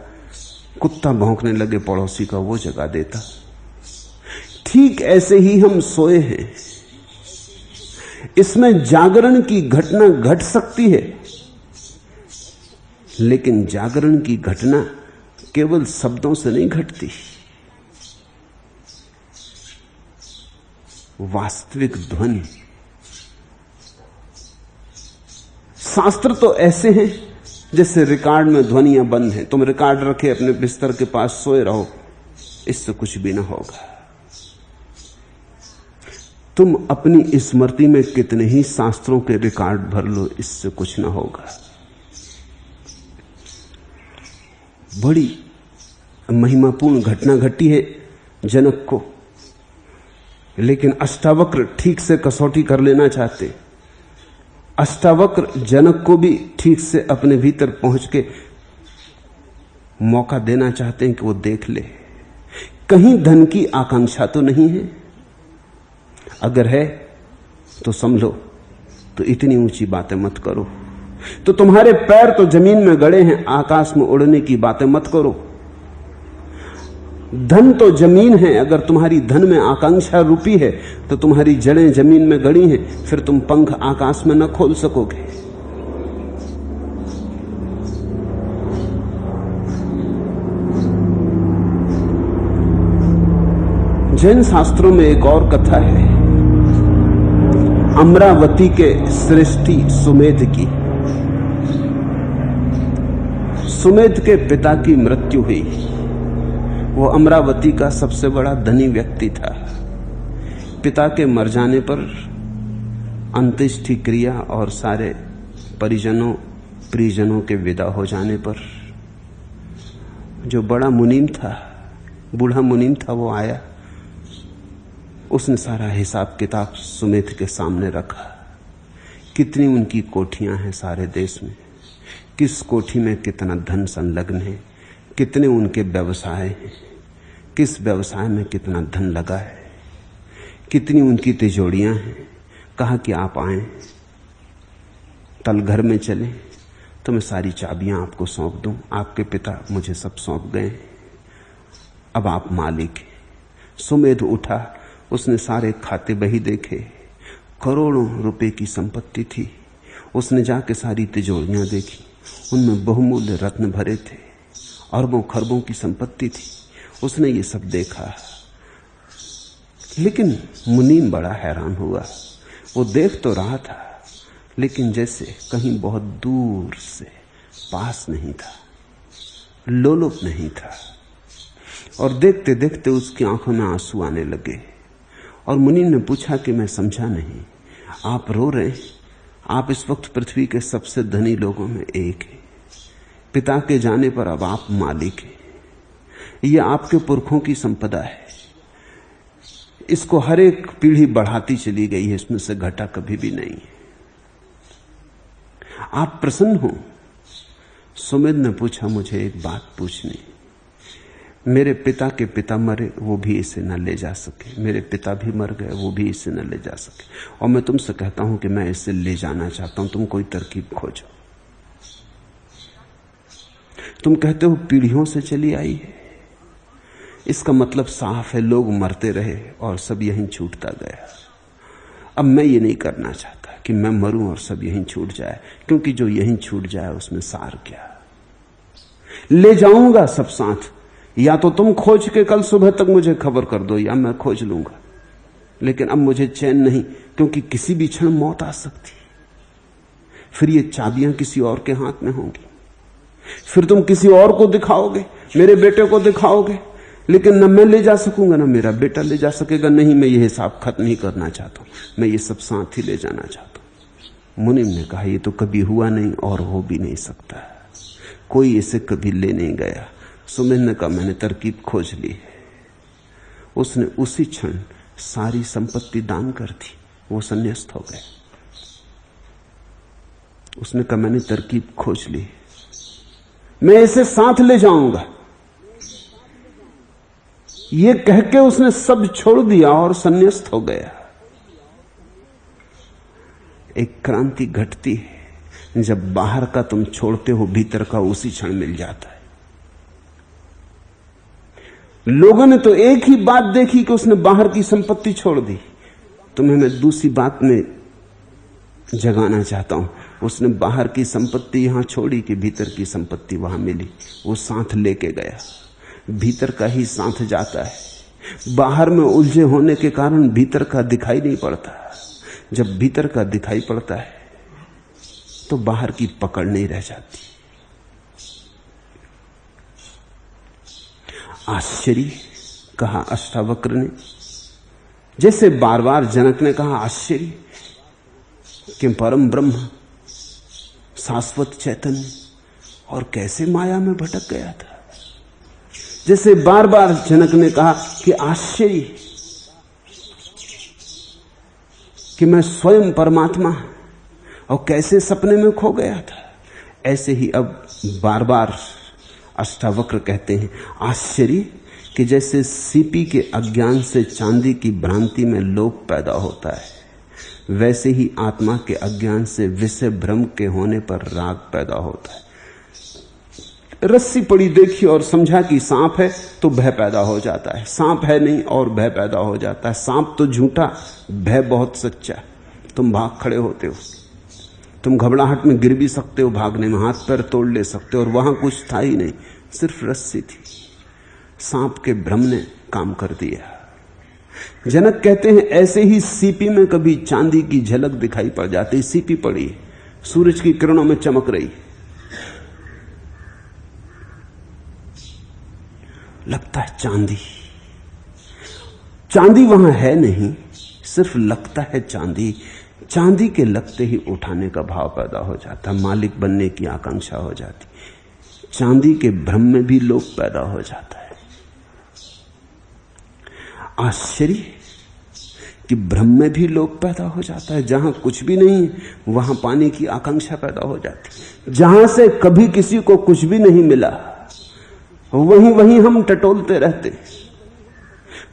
कुत्ता भौंकने लगे पड़ोसी का वो जगा देता। ठीक ऐसे ही हम सोए हैं। इसमें जागरण की घटना घट सकती है, लेकिन जागरण की घटना केवल शब्दों से नहीं घटती। वास्तविक ध्वनि। शास्त्र तो ऐसे हैं जैसे रिकॉर्ड में ध्वनियां बंद हैं। तुम रिकॉर्ड रखे अपने बिस्तर के पास, सोए रहो, इससे कुछ भी ना होगा। तुम अपनी स्मृति में कितने ही शास्त्रों के रिकॉर्ड भर लो, इससे कुछ ना होगा। बड़ी महिमापूर्ण घटना घटी है जनक को, लेकिन अष्टावक्र ठीक से कसौटी कर लेना चाहते। अष्टावक्र जनक को भी ठीक से अपने भीतर पहुंच के मौका देना चाहते हैं कि वो देख ले, कहीं धन की आकांक्षा तो नहीं है। अगर है तो संभलो, तो इतनी ऊंची बातें मत करो। तो तुम्हारे पैर तो जमीन में गड़े हैं, आकाश में उड़ने की बातें मत करो। धन तो जमीन है, अगर तुम्हारी धन में आकांक्षा रूपी है तो तुम्हारी जड़ें जमीन में गड़ी हैं, फिर तुम पंख आकाश में न खोल सकोगे। जैन शास्त्रों में एक और कथा है, अमरावती के सृष्टि सुमेध की। सुमेध के पिता की मृत्यु हुई। वो अमरावती का सबसे बड़ा धनी व्यक्ति था। पिता के मर जाने पर अंत्येष्टि क्रिया और सारे परिजनों प्रियजनों के विदा हो जाने पर जो बड़ा मुनीम था, बूढ़ा मुनीम था, वो आया। उसने सारा हिसाब किताब सुमेध के सामने रखा। कितनी उनकी कोठियां हैं सारे देश में, किस कोठी में कितना धन संलग्न है, कितने उनके व्यवसाय हैं, किस व्यवसाय में कितना धन लगा है, कितनी उनकी तिजोरियां हैं। कहा कि आप आए, कल घर में चले तो मैं सारी चाबियां आपको सौंप दूं। आपके पिता मुझे सब सौंप गए, अब आप मालिक हैं। सुमेध उठा, उसने सारे खाते बही देखे, करोड़ों रुपए की संपत्ति थी। उसने जाके सारी तिजोरियां देखी, उनमें बहुमूल्य रत्न भरे थे, अरबों खरबों की संपत्ति थी। उसने ये सब देखा, लेकिन मुनीम बड़ा हैरान हुआ। वो देख तो रहा था, लेकिन जैसे कहीं बहुत दूर से, पास नहीं था, लोलुप नहीं था। और देखते देखते उसकी आंखों में आंसू आने लगे। और मुनीम ने पूछा कि मैं समझा नहीं, आप रो रहे हैं? आप इस वक्त पृथ्वी के सबसे धनी लोगों में एक हैं। पिता के जाने पर अब आप मालिक हैं। ये आपके पुरखों की संपदा है, इसको हर एक पीढ़ी बढ़ाती चली गई है, इसमें से घटा कभी भी नहीं है। आप प्रसन्न हो? सुमेध ने पूछा, मुझे एक बात पूछनी। मेरे पिता के पिता मरे, वो भी इसे न ले जा सके। मेरे पिता भी मर गए, वो भी इसे न ले जा सके। और मैं तुमसे कहता हूं कि मैं इसे ले जाना चाहता हूं, तुम कोई तरकीब खोजो। तुम कहते हो पीढ़ियों से चली आई है, इसका मतलब साफ है लोग मरते रहे और सब यहीं छूटता गया। अब मैं ये नहीं करना चाहता कि मैं मरूं और सब यहीं छूट जाए, क्योंकि जो यहीं छूट जाए उसमें सार क्या। ले जाऊंगा सब साथ, या तो तुम खोज के कल सुबह तक मुझे खबर कर दो, या मैं खोज लूंगा। लेकिन अब मुझे चैन नहीं, क्योंकि किसी भी क्षण मौत आ सकती। फिर ये चाबियां किसी और के हाथ में होंगी, फिर तुम किसी और को दिखाओगे, मेरे बेटे को दिखाओगे, लेकिन न मैं ले जा सकूंगा न मेरा बेटा ले जा सकेगा। नहीं, मैं ये हिसाब खत्म नहीं करना चाहता हूं, मैं ये सब साथ ही ले जाना चाहता हूं। मुनीम ने कहा, ये तो कभी हुआ नहीं और हो भी नहीं सकता, कोई इसे कभी ले नहीं गया। सुमेध ने कहा, मैंने तरकीब खोज ली है। उसने उसी क्षण सारी संपत्ति दान कर दी, वो संन्यास्त हो गए। उसने कहा, मैंने तरकीब खोज ली, मैं इसे साथ ले जाऊंगा। ये कह के उसने सब छोड़ दिया और संन्यास्त हो गया। एक क्रांति घटती है जब बाहर का तुम छोड़ते हो, भीतर का उसी क्षण मिल जाता है। लोगों ने तो एक ही बात देखी कि उसने बाहर की संपत्ति छोड़ दी। तुम्हें मैं दूसरी बात में जगाना चाहता हूं। उसने बाहर की संपत्ति यहां छोड़ी कि भीतर की संपत्ति वहां मिली। वो साथ लेके गया। भीतर का ही साथ जाता है। बाहर में उलझे होने के कारण भीतर का दिखाई नहीं पड़ता। जब भीतर का दिखाई पड़ता है तो बाहर की पकड़ नहीं रह जाती। आश्चर्य कहा अष्टावक्र ने, जैसे बार बार जनक ने कहा आश्चर्य कि परम ब्रह्म शाश्वत चैतन्य और कैसे माया में भटक गया था। जैसे बार बार जनक ने कहा कि आश्चर्य कि मैं स्वयं परमात्मा और कैसे सपने में खो गया था। ऐसे ही अब बार बार अष्टावक्र कहते हैं आश्चर्य कि जैसे सीपी के अज्ञान से चांदी की भ्रांति में लोभ पैदा होता है, वैसे ही आत्मा के अज्ञान से विषय भ्रम के होने पर राग पैदा होता है। रस्सी पड़ी देखी और समझा कि सांप है तो भय पैदा हो जाता है। सांप है नहीं और भय पैदा हो जाता है। सांप तो झूठा, भय बहुत सच्चा। तुम भाग खड़े होते हो। तुम घबराहट में गिर भी सकते हो, भागने में हाथ पैर तोड़ ले सकते हो, और वहां कुछ था ही नहीं, सिर्फ रस्सी थी। सांप के भ्रम ने काम कर दिया। जनक कहते हैं ऐसे ही सीपी में कभी चांदी की झलक दिखाई पड़ जाती। सीपी पड़ी, सूरज की किरणों में चमक रही, लगता है चांदी। चांदी वहां है नहीं, सिर्फ लगता है चांदी। चांदी के लगते ही उठाने का भाव पैदा हो जाता, मालिक बनने की आकांक्षा हो जाती। चांदी के भ्रम में भी लोभ पैदा हो जाता है। आश्चर्य कि भ्रम में भी लोभ पैदा हो जाता है। जहां कुछ भी नहीं वहां पाने की आकांक्षा पैदा हो जाती। जहां से कभी किसी को कुछ भी नहीं मिला वहीं वहीं हम टटोलते रहते।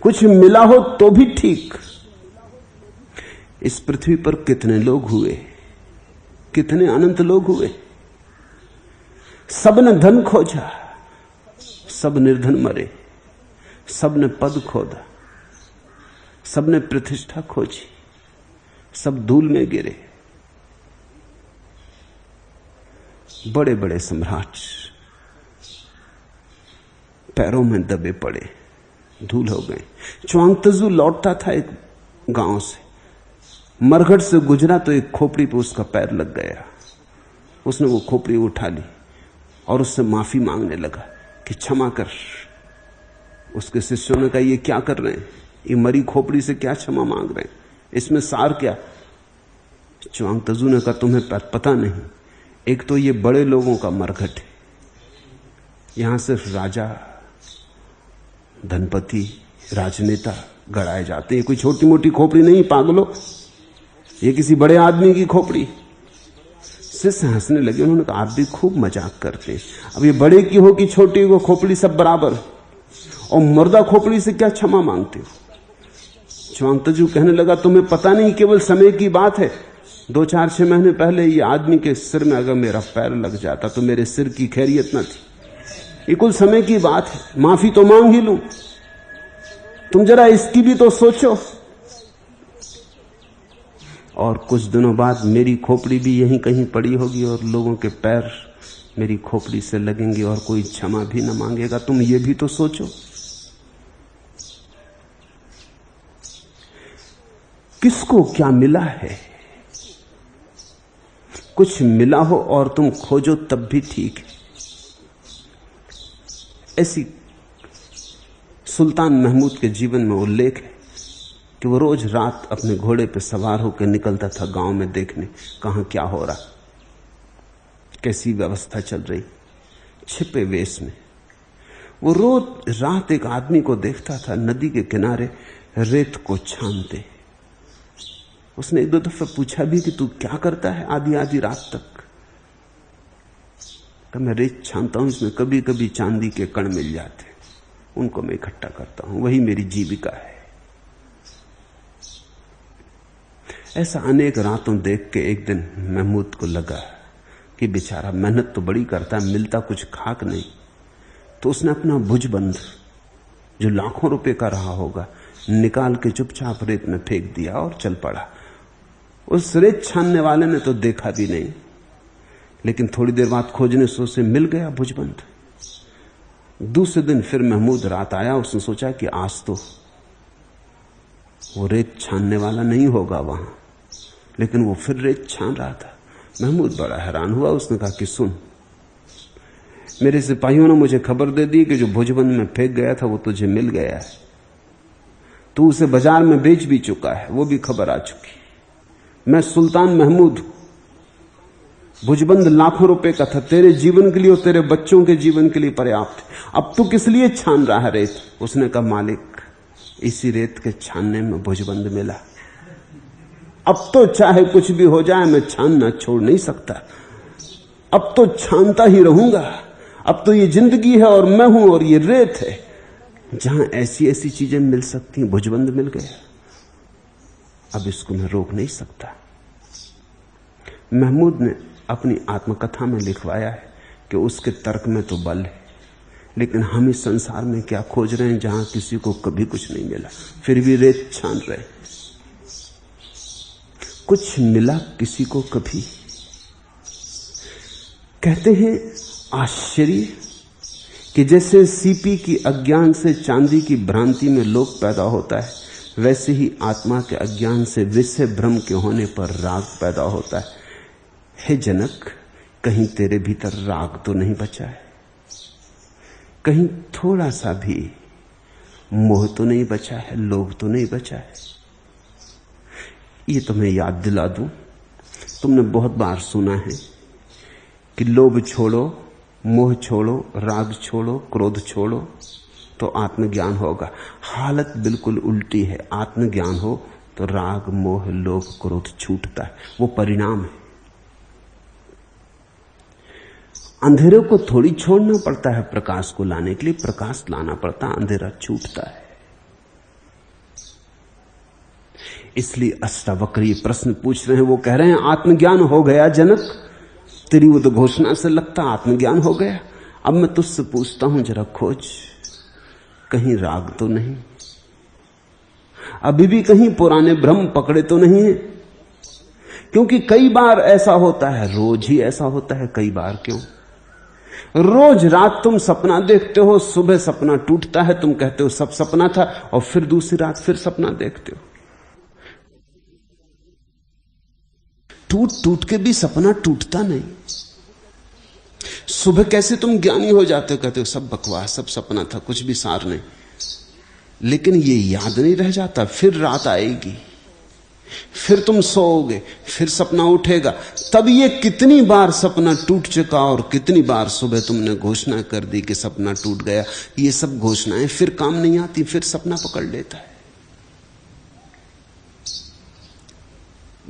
कुछ मिला हो तो भी ठीक। इस पृथ्वी पर कितने लोग हुए, कितने अनंत लोग हुए। सब ने धन खोजा, सब निर्धन मरे। सब ने पद खोदा, सब ने प्रतिष्ठा खोजी, सब धूल में गिरे। बड़े बड़े सम्राट पैरों में दबे पड़े, धूल हो गए। च्वांगतजू लौटता था एक गांव से, मरघट से गुजरा तो एक खोपड़ी पे उसका पैर लग गया। उसने वो खोपड़ी उठा ली और उससे माफी मांगने लगा कि क्षमा कर। उसके शिष्यों ने कहा ये क्या कर रहे हैं, ये मरी खोपड़ी से क्या क्षमा मांग रहे हैं, इसमें सार क्या। च्वांगतजू ने कहा तुम्हें पता नहीं, एक तो ये बड़े लोगों का मरघट है, यहां सिर्फ राजा, धनपति, राजनेता गड़ाए जाते हैं। कोई छोटी मोटी खोपड़ी नहीं पागलो, ये किसी बड़े आदमी की खोपड़ी। शिष्य हंसने लगे। उन्होंने कहा आप भी खूब मजाक करते हैं। अब ये बड़े की हो कि छोटी हो, खोपड़ी सब बराबर, और मुर्दा खोपड़ी से क्या क्षमा मांगते हो। च्वांगतजू कहने लगा तुम्हें पता नहीं, केवल समय की बात है। 2-4-6 महीने पहले ये आदमी के सिर में अगर मेरा पैर लग जाता तो मेरे सिर की खैरियत न थी। ये कुल समय की बात है, माफी तो मांग ही लूं। तुम जरा इसकी भी तो सोचो। और कुछ दिनों बाद मेरी खोपड़ी भी यहीं कहीं पड़ी होगी और लोगों के पैर मेरी खोपड़ी से लगेंगे और कोई क्षमा भी न मांगेगा। तुम ये भी तो सोचो। किसको क्या मिला है। कुछ मिला हो और तुम खोजो तब भी ठीक है। ऐसी सुल्तान महमूद के जीवन में उल्लेख है कि वो रोज रात अपने घोड़े पर सवार होकर निकलता था गांव में देखने कहां क्या हो रहा, कैसी व्यवस्था चल रही। छिपे वेश में वो रोज रात एक आदमी को देखता था नदी के किनारे रेत को छानते। उसने 1-2 दफे पूछा भी कि तू क्या करता है आधी आधी रात तक। मैं रेत छानता हूं, इसमें कभी कभी चांदी के कण मिल जाते। उनको मैं इकट्ठा करता हूं, वही मेरी जीविका है। ऐसा अनेक रातों देख के एक दिन महमूद को लगा कि बेचारा मेहनत तो बड़ी करता है, मिलता कुछ खाक नहीं। तो उसने अपना भुजबंद जो लाखों रुपए का रहा होगा निकाल के चुपचाप रेत में फेंक दिया और चल पड़ा। उस रेत छानने वाले ने तो देखा भी नहीं, लेकिन थोड़ी देर बाद खोजने से उसे मिल गया भुजबंद। दूसरे दिन फिर महमूद रात आया। उसने सोचा कि आज तो वो रेत छानने वाला नहीं होगा वहां, लेकिन वो फिर रेत छान रहा था। महमूद बड़ा हैरान हुआ। उसने कहा कि सुन, मेरे सिपाहियों ने मुझे खबर दे दी कि जो भुजबंद में फेंक गया था वो तुझे मिल गया है, तू उसे बाजार में बेच भी चुका है, वो भी खबर आ चुकी। मैं सुल्तान महमूद, भुजबंद लाखों रुपए का था, तेरे जीवन के लिए और तेरे बच्चों के जीवन के लिए पर्याप्त। अब तू किस लिए छान रहा है रेत? उसने कहा मालिक, इसी रेत के छानने में भुजबंद मिला। अब तो चाहे कुछ भी हो जाए मैं छानना छोड़ नहीं सकता, अब तो छानता ही रहूंगा। अब तो ये जिंदगी है और मैं हूं और ये रेत है। जहां ऐसी ऐसी चीजें मिल सकती हैं, भुजबंद मिल गया, अब इसको मैं रोक नहीं सकता। महमूद ने अपनी आत्मकथा में लिखवाया है कि उसके तर्क में तो बल है, लेकिन हम इस संसार में क्या खोज रहे हैं जहां किसी को कभी कुछ नहीं मिला, फिर भी रेत छान रहे। कुछ मिला किसी को कभी। कहते हैं आश्चर्य कि जैसे सीपी की अज्ञान से चांदी की भ्रांति में लोभ पैदा होता है, वैसे ही आत्मा के अज्ञान से विषय भ्रम के होने पर राग पैदा होता है। हे जनक, कहीं तेरे भीतर राग तो नहीं बचा है? कहीं थोड़ा सा भी मोह तो नहीं बचा है, लोभ तो नहीं बचा है? ये तुम्हें याद दिला दूं, तुमने बहुत बार सुना है कि लोभ छोड़ो, मोह छोड़ो, राग छोड़ो, क्रोध छोड़ो तो आत्मज्ञान होगा। हालत बिल्कुल उल्टी है। आत्मज्ञान हो तो राग, मोह, लोभ, क्रोध छूटता है, वो परिणाम है। अंधेरे को थोड़ी छोड़ना पड़ता है प्रकाश को लाने के लिए, प्रकाश लाना पड़ता है, अंधेरा छूटता है। इसलिए अष्टावक्री प्रश्न पूछ रहे हैं। वो कह रहे हैं आत्मज्ञान हो गया जनक, तेरी वो तो घोषणा से लगता आत्मज्ञान हो गया। अब मैं तुझसे पूछता हूं, जरा खोज, कहीं राग तो नहीं? अभी भी कहीं पुराने भ्रम पकड़े तो नहीं है? क्योंकि कई बार ऐसा होता है, रोज ही ऐसा होता है। कई बार क्यों? रोज रात तुम सपना देखते हो, सुबह सपना टूटता है, तुम कहते हो सब सपना था, और फिर दूसरी रात फिर सपना देखते हो। टूट टूट के भी सपना टूटता नहीं। सुबह कैसे तुम ज्ञानी हो जाते हो, कहते हो सब बकवास, सब सपना था, कुछ भी सार नहीं। लेकिन ये याद नहीं रह जाता। फिर रात आएगी, फिर तुम सोओगे, फिर सपना उठेगा। तब ये कितनी बार सपना टूट चुका और कितनी बार सुबह तुमने घोषणा कर दी कि सपना टूट गया। ये सब घोषणाएं फिर काम नहीं आती, फिर सपना पकड़ लेता है।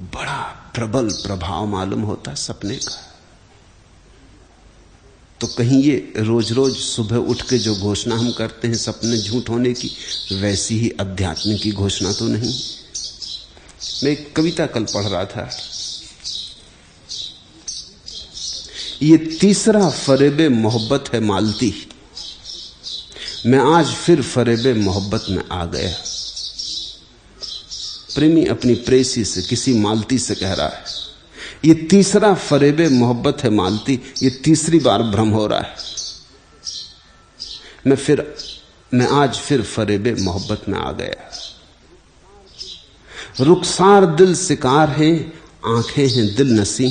बड़ा प्रबल प्रभाव मालूम होता है सपने का। तो कहीं ये रोज रोज सुबह उठ के जो घोषणा हम करते हैं सपने झूठ होने की, वैसी ही अध्यात्म की घोषणा तो नहीं। मैं एक कविता कल पढ़ रहा था। ये तीसरा फरेबे मोहब्बत है मालती, मैं आज फिर फरेबे मोहब्बत में आ गया। प्रेमी अपनी प्रेसी से, किसी मालती से कह रहा है, ये तीसरा फरेबे मोहब्बत है मालती, ये तीसरी बार भ्रम हो रहा है। मैं आज फिर फरेबे मोहब्बत में आ गया। रुखसार दिल शिकार है, आंखें हैं दिल नसी,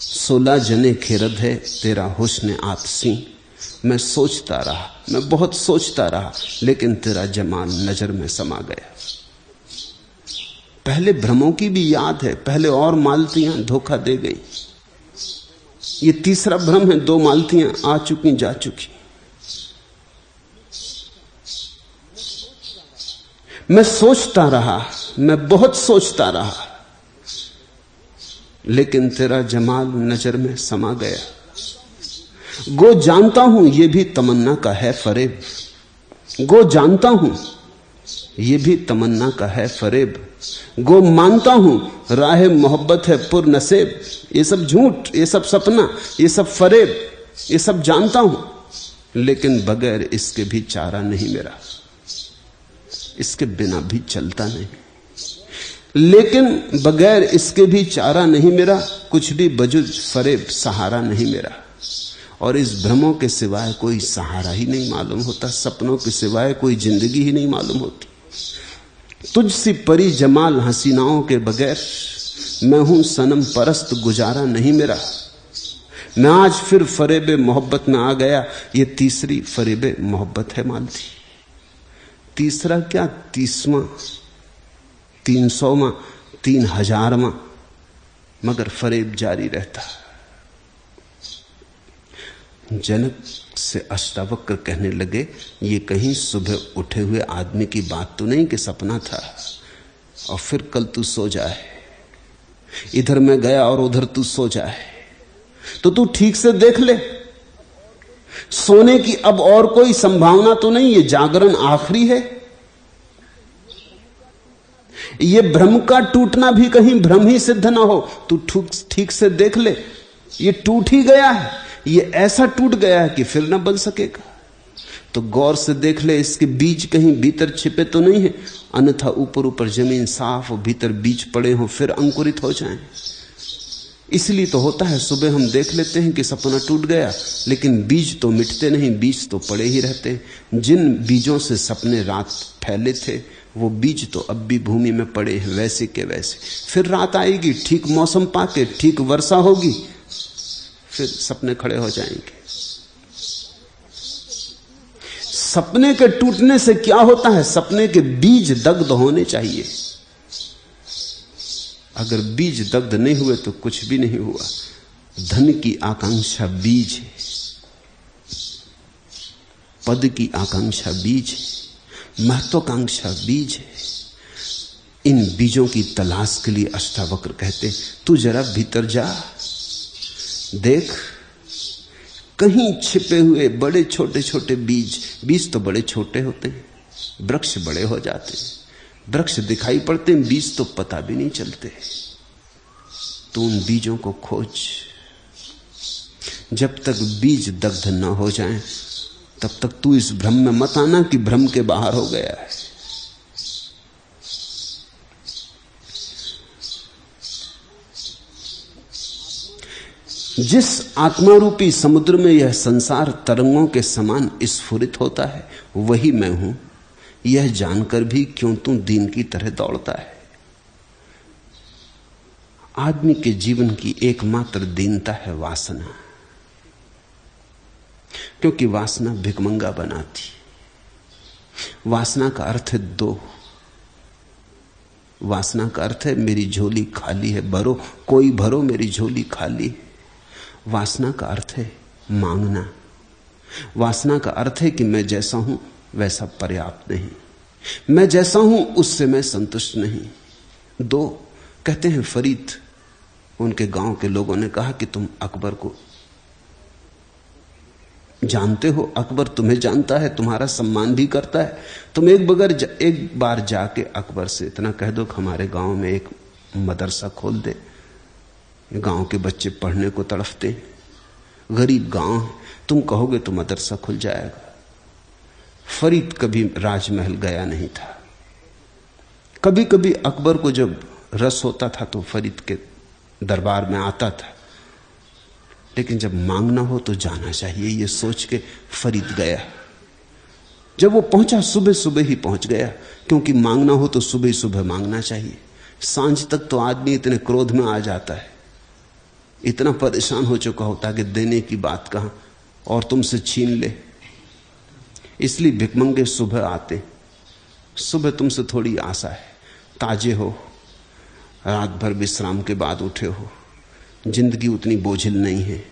16 जने खेरद है तेरा हुस्न आतसी। मैं सोचता रहा, मैं बहुत सोचता रहा, लेकिन तेरा जमाल नजर में समा गया। पहले भ्रमों की भी याद है, पहले और मालतियां धोखा दे गई। ये तीसरा भ्रम है, 2 मालतियां आ चुकी जा चुकी। मैं सोचता रहा, मैं बहुत सोचता रहा, लेकिन तेरा जमाल नजर में समा गया। गो जानता हूं ये भी तमन्ना का है फरेब, गो जानता हूं ये भी तमन्ना का है फरेब, गो मानता हूं राह मोहब्बत है पुर नसेब। ये सब झूठ, ये सब सपना, ये सब फरेब, ये सब जानता हूं, लेकिन बगैर इसके भी चारा नहीं मेरा, इसके बिना भी चलता नहीं। लेकिन बगैर इसके भी चारा नहीं मेरा, कुछ भी बजुज फरेब सहारा नहीं मेरा। और इस भ्रमों के सिवाय कोई सहारा ही नहीं मालूम होता, सपनों के सिवाय कोई जिंदगी ही नहीं मालूम होती। तुझसी परी जमाल हसीनाओं के बगैर मैं हूं सनम परस्त गुजारा नहीं मेरा। मैं आज फिर फरेबे मोहब्बत में आ गया, ये तीसरी फरेबे मोहब्बत है मालती। तीसरा क्या, 30वां, 300वां, 3000वां, मगर फरेब जारी रहता। जनक से अष्टावक्र कहने लगे, ये कहीं सुबह उठे हुए आदमी की बात तो नहीं कि सपना था और फिर कल तू सो जाए, इधर मैं गया और उधर तू सो जाए। तो तू ठीक से देख ले, सोने की अब और कोई संभावना तो नहीं, ये जागरण आखिरी है। ये भ्रम का टूटना भी कहीं भ्रम ही सिद्ध ना हो, तू ठीक से देख ले, ये टूट ही गया है, ये ऐसा टूट गया है कि फिर ना बन सकेगा। तो गौर से देख ले, इसके बीज कहीं भीतर छिपे तो नहीं है, अन्यथा ऊपर ऊपर जमीन साफ और भीतर बीज पड़े हों फिर अंकुरित हो जाएं। इसलिए तो होता है, सुबह हम देख लेते हैं कि सपना टूट गया, लेकिन बीज तो मिटते नहीं, बीज तो पड़े ही रहते हैं। जिन बीजों से सपने रात फैले थे वो बीज तो अब भी भूमि में पड़े हैं वैसे के वैसे। फिर रात आएगी, ठीक मौसम पाके, ठीक वर्षा होगी, फिर सपने खड़े हो जाएंगे। सपने के टूटने से क्या होता है, सपने के बीज दग्ध होने चाहिए। अगर बीज दग्ध नहीं हुए तो कुछ भी नहीं हुआ। धन की आकांक्षा बीज है, पद की आकांक्षा बीज है, महत्वाकांक्षा बीज है। इन बीजों की तलाश के लिए अष्टावक्र कहते, तू जरा भीतर जा, देख कहीं छिपे हुए बड़े छोटे छोटे बीज। बीज तो बड़े छोटे होते हैं, वृक्ष बड़े हो जाते हैं, वृक्ष दिखाई पड़ते हैं, बीज तो पता भी नहीं चलते। तो उन बीजों को खोज। जब तक बीज दग्ध न हो जाएं, तब तक तू इस भ्रम में मत आना कि भ्रम के बाहर हो गया है। जिस आत्मा रूपी समुद्र में यह संसार तरंगों के समान स्फुरित होता है, वही मैं हूं, यह जानकर भी क्यों तू दीन की तरह दौड़ता है। आदमी के जीवन की एकमात्र दीनता है वासना, क्योंकि वासना भिकमंगा बनाती। वासना का अर्थ है दो, वासना का अर्थ है मेरी झोली खाली है, भरो, कोई भरो, मेरी झोली खाली है। वासना का अर्थ है मांगना। वासना का अर्थ है कि मैं जैसा हूं वैसा पर्याप्त नहीं, मैं जैसा हूं उससे मैं संतुष्ट नहीं। दो कहते हैं फरीद, उनके गांव के लोगों ने कहा कि तुम अकबर को जानते हो, अकबर तुम्हें जानता है, तुम्हारा सम्मान भी करता है। तुम एक बार जाके अकबर से इतना कह दो कि हमारे गांव में एक मदरसा खोल दे, गांव के बच्चे पढ़ने को तड़फते, गरीब गांव है, तुम कहोगे तो मदरसा खुल जाएगा। फरीद कभी राजमहल गया नहीं था। कभी कभी अकबर को जब रस होता था तो फरीद के दरबार में आता था, लेकिन जब मांगना हो तो जाना चाहिए, ये सोच के फरीद गया। जब वो पहुंचा सुबह सुबह ही पहुंच गया, क्योंकि मांगना हो तो सुबह सुबह मांगना चाहिए। सांझ तक तो आदमी इतने क्रोध में आ जाता है, इतना परेशान हो चुका होता है कि देने की बात कहां और तुमसे छीन ले। इसलिए भिकमंगे सुबह आते, सुबह तुमसे थोड़ी आशा है, ताजे हो, रात भर विश्राम के बाद उठे हो, जिंदगी उतनी बोझिल नहीं है,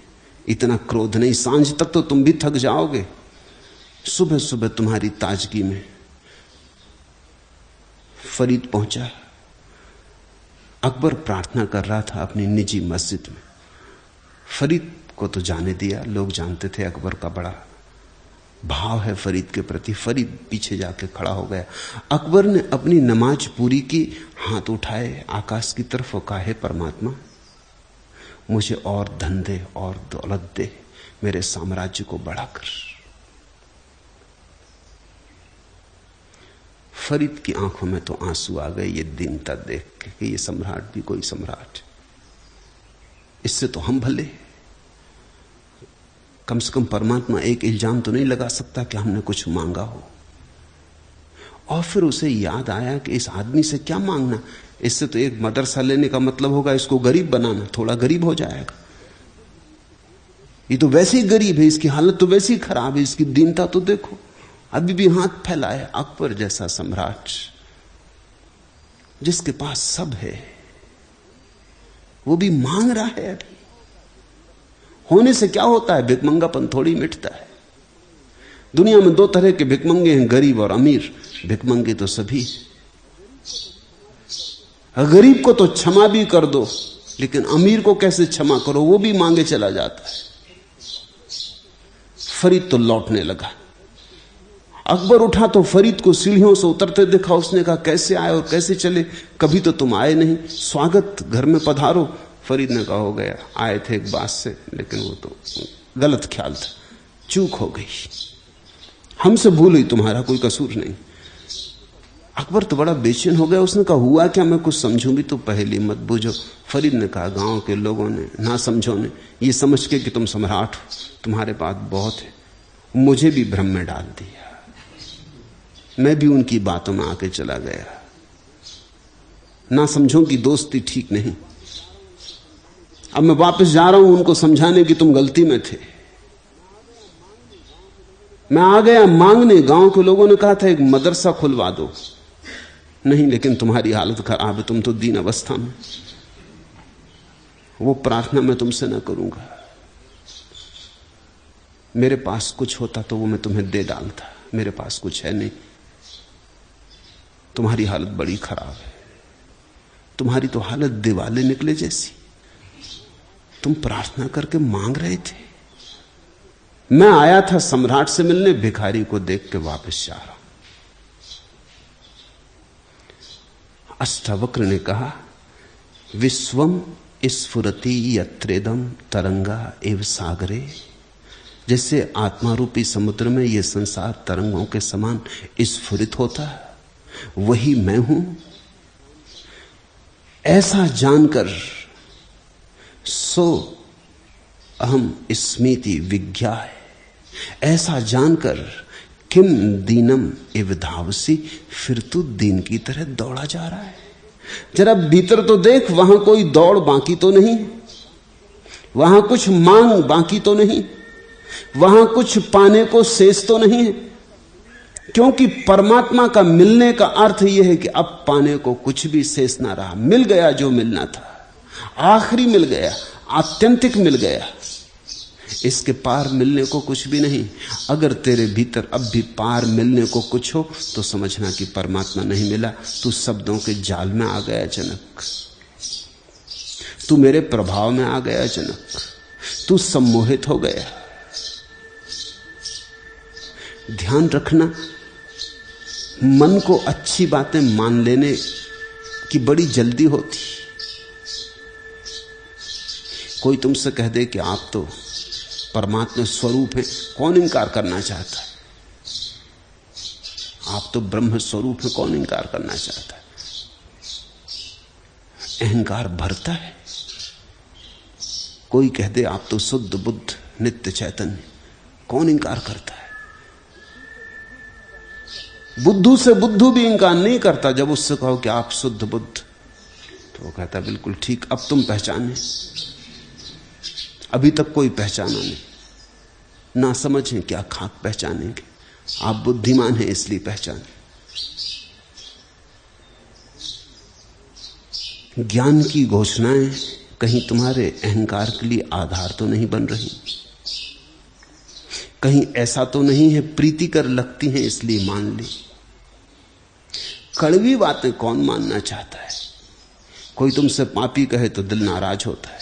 इतना क्रोध नहीं, सांझ तक तो तुम भी थक जाओगे। सुबह सुबह तुम्हारी ताजगी में फरीद पहुंचा। अकबर प्रार्थना कर रहा था अपनी निजी मस्जिद में। फरीद को तो जाने दिया, लोग जानते थे अकबर का बड़ा भाव है फरीद के प्रति। फरीद पीछे जाके खड़ा हो गया। अकबर ने अपनी नमाज पूरी की, हाथ उठाए आकाश की तरफ और कहा, हे परमात्मा, मुझे और धन दे और दौलत दे, मेरे साम्राज्य को बढ़ाकर। फरीद की आंखों में तो आंसू आ गए ये दीनता देख के कि ये सम्राट भी कोई सम्राट, इससे तो हम भले। कम से कम परमात्मा एक इल्जाम तो नहीं लगा सकता कि हमने कुछ मांगा हो। और फिर उसे याद आया कि इस आदमी से क्या मांगना, इससे तो एक मदरसा लेने का मतलब होगा इसको गरीब बनाना, थोड़ा गरीब हो जाएगा। ये तो वैसे ही गरीब है, इसकी हालत तो वैसे ही खराब है, इसकी दीनता तो देखो, अभी भी हाथ फैलाए। अकबर जैसा सम्राट जिसके पास सब है, वो भी मांग रहा है। अभी होने से क्या होता है, भिकमंगापन थोड़ी मिटता है। दुनिया में दो तरह के भिकमंगे हैं, गरीब और अमीर। भिकमंगे तो सभी, गरीब को तो क्षमा भी कर दो, लेकिन अमीर को कैसे क्षमा करो, वो भी मांगे चला जाता है। फरीद तो लौटने लगा। अकबर उठा तो फरीद को सीढ़ियों से उतरते देखा। उसने कहा, कैसे आए और कैसे चले, कभी तो तुम आए नहीं, स्वागत, घर में पधारो। फरीद ने कहा, हो गया, आए थे एक बात से, लेकिन वो तो गलत ख्याल था, चूक हो गई, हमसे भूल हुई, तुम्हारा कोई कसूर नहीं। अकबर तो बड़ा बेचैन हो गया। उसने कहा, हुआ क्या, मैं कुछ समझूं भी तो पहले मत बूझो। फरीद ने कहा, गांव के लोगों ने, ना समझो ने, ये समझ के कि तुम सम्राट हो, तुम्हारे पास बहुत है, मुझे भी भ्रम में डाल दिया। मैं भी उनकी बातों में आके चला गया। ना समझो की दोस्ती ठीक नहीं। अब मैं वापस जा रहा हूं उनको समझाने की तुम गलती में थे। मैं आ गया मांगने, गांव के लोगों ने कहा था एक मदरसा खुलवा दो, नहीं, लेकिन तुम्हारी हालत खराब है, तुम तो दीन अवस्था में, वो प्रार्थना मैं तुमसे न करूंगा। मेरे पास कुछ होता तो वो मैं तुम्हें दे डालता, मेरे पास कुछ है नहीं। तुम्हारी हालत बड़ी खराब है, तुम्हारी तो हालत दिवाले निकले जैसी। तुम प्रार्थना करके मांग रहे थे, मैं आया था सम्राट से मिलने, भिखारी को देख के वापस जा रहा हूं। अष्टावक्र ने कहा, विश्वम स्फुरति यत्रेदम तरंगा एव सागरे। जैसे आत्मा रूपी समुद्र में यह संसार तरंगों के समान स्फुरित होता है, वही मैं हूं। ऐसा जानकर सो अहम स्मृति विज्ञाय, ऐसा जानकर किम दीनम इव धावसी, फिर तू दीन की तरह दौड़ा जा रहा है। जरा भीतर तो देख, वहां कोई दौड़ बाकी तो नहीं, वहां कुछ मांग बाकी तो नहीं, वहां कुछ पाने को शेष तो नहीं है। क्योंकि परमात्मा का मिलने का अर्थ यह है कि अब पाने को कुछ भी शेष ना रहा, मिल गया जो मिलना था, आखिरी मिल गया, आत्यंतिक मिल गया, इसके पार मिलने को कुछ भी नहीं। अगर तेरे भीतर अब भी पार मिलने को कुछ हो तो समझना कि परमात्मा नहीं मिला, तू शब्दों के जाल में आ गया जनक, तू मेरे प्रभाव में आ गया जनक, तू सम्मोहित हो गया। ध्यान रखना, मन को अच्छी बातें मान लेने की बड़ी जल्दी होती। कोई तुमसे कह दे कि आप तो परमात्मा स्वरूप है, कौन इनकार करना चाहता है? आप तो ब्रह्म स्वरूप है, कौन इनकार करना चाहता है? अहंकार भरता है। कोई कह दे आप तो शुद्ध बुद्ध नित्य चैतन्य, कौन इनकार करता है? बुद्धू से बुद्धू भी इनकार नहीं करता। जब उससे कहो कि आप शुद्ध बुद्ध, तो वो कहता बिल्कुल ठीक, अब तुम पहचाने, अभी तक कोई पहचाना नहीं, ना समझें क्या खाक पहचानेंगे, आप बुद्धिमान हैं इसलिए पहचाने। ज्ञान की घोषणाएं कहीं तुम्हारे अहंकार के लिए आधार तो नहीं बन रही, कहीं ऐसा तो नहीं है प्रीतिकर लगती हैं इसलिए मान ली। कड़वी बातें कौन मानना चाहता है? कोई तुमसे पापी कहे तो दिल नाराज होता है,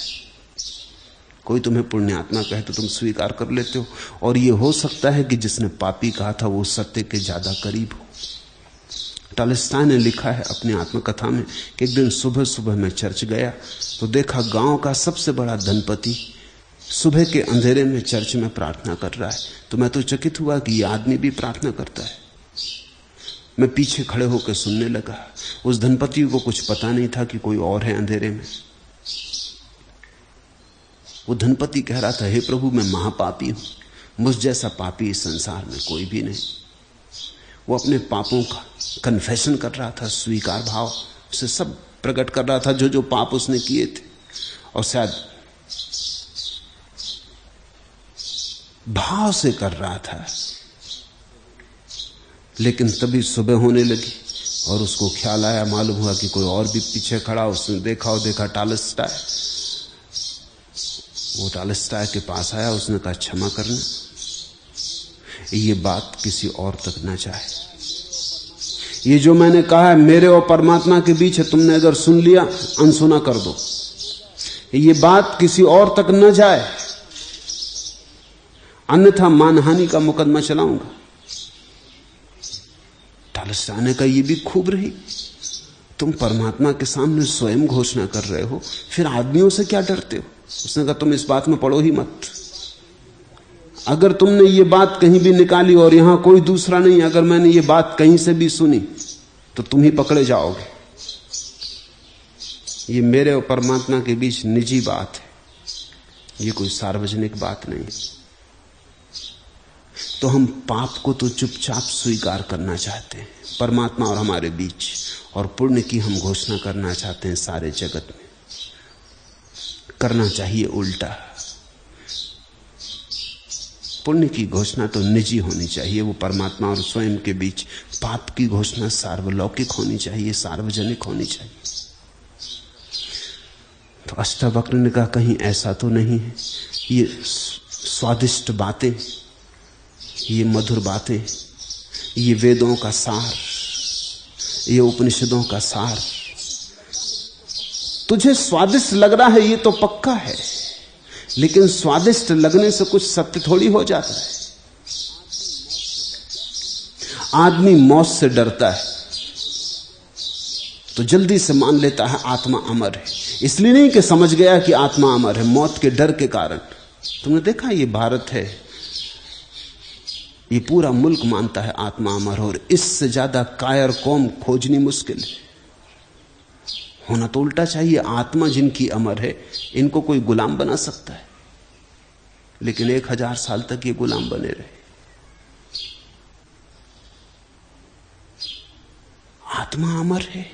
कोई तुम्हें पुण्यात्मा कहे तो तुम स्वीकार कर लेते हो, और ये हो सकता है कि जिसने पापी कहा था वो सत्य के ज्यादा करीब हो। टॉलस्टॉय ने लिखा है अपनी आत्मकथा में कि एक दिन सुबह सुबह मैं चर्च गया तो देखा गांव का सबसे बड़ा धनपति सुबह के अंधेरे में चर्च में प्रार्थना कर रहा है। तो मैं तो चकित हुआ कि यह आदमी भी प्रार्थना करता है। मैं पीछे खड़े होकर सुनने लगा। उस धनपति को कुछ पता नहीं था कि कोई और है अंधेरे में। वो धनपति कह रहा था, हे प्रभु, मैं महापापी हूं, मुझ जैसा पापी इस संसार में कोई भी नहीं। वो अपने पापों का कन्फेशन कर रहा था, स्वीकार भाव से सब प्रकट कर रहा था जो जो पाप उसने किए थे, और शायद भाव से कर रहा था। लेकिन तभी सुबह होने लगी और उसको ख्याल आया, मालूम हुआ कि कोई और भी पीछे खड़ा। उसने देखा और देखा टॉलस्टॉय। वो टॉलस्टॉय के पास आया, उसने कहा, क्षमा करना, ये बात किसी और तक ना जाए। ये जो मैंने कहा है मेरे और परमात्मा के बीच है, तुमने अगर सुन लिया अनसुना कर दो। ये बात किसी और तक न जाए, अन्यथा मानहानि का मुकदमा चलाऊंगा। टॉलस्टॉय ने कहा, ये भी खूब रही, तुम परमात्मा के सामने स्वयं घोषणा कर रहे हो, फिर आदमियों से क्या डरते हो? उसने कहा, तुम इस बात में पड़ो ही मत। अगर तुमने ये बात कहीं भी निकाली और यहां कोई दूसरा नहीं, अगर मैंने ये बात कहीं से भी सुनी तो तुम ही पकड़े जाओगे। ये मेरे और परमात्मा के बीच निजी बात है, ये कोई सार्वजनिक बात नहीं। तो हम पाप को तो चुपचाप स्वीकार करना चाहते हैं परमात्मा और हमारे बीच, और पुण्य की हम घोषणा करना चाहते हैं सारे जगत में। करना चाहिए उल्टा। पुण्य की घोषणा तो निजी होनी चाहिए, वो परमात्मा और स्वयं के बीच। पाप की घोषणा सार्वलौकिक होनी चाहिए, सार्वजनिक होनी चाहिए। तो अष्टावक्र ने कहा, कहीं ऐसा तो नहीं है। ये स्वादिष्ट बातें, ये मधुर बातें, ये वेदों का सार, ये उपनिषदों का सार, तुझे स्वादिष्ट लग रहा है, ये तो पक्का है। लेकिन स्वादिष्ट लगने से कुछ सत्य थोड़ी हो जाता है। आदमी मौत से डरता है तो जल्दी से मान लेता है आत्मा अमर है, इसलिए नहीं कि समझ गया कि आत्मा अमर है, मौत के डर के कारण। तुमने देखा, ये भारत है, ये पूरा मुल्क मानता है आत्मा अमर, और इससे ज्यादा कायर कौम खोजनी मुश्किल है। होना तो उल्टा चाहिए, आत्मा जिनकी अमर है इनको कोई गुलाम बना सकता है, लेकिन 1000 साल तक ये गुलाम बने रहे। आत्मा अमर है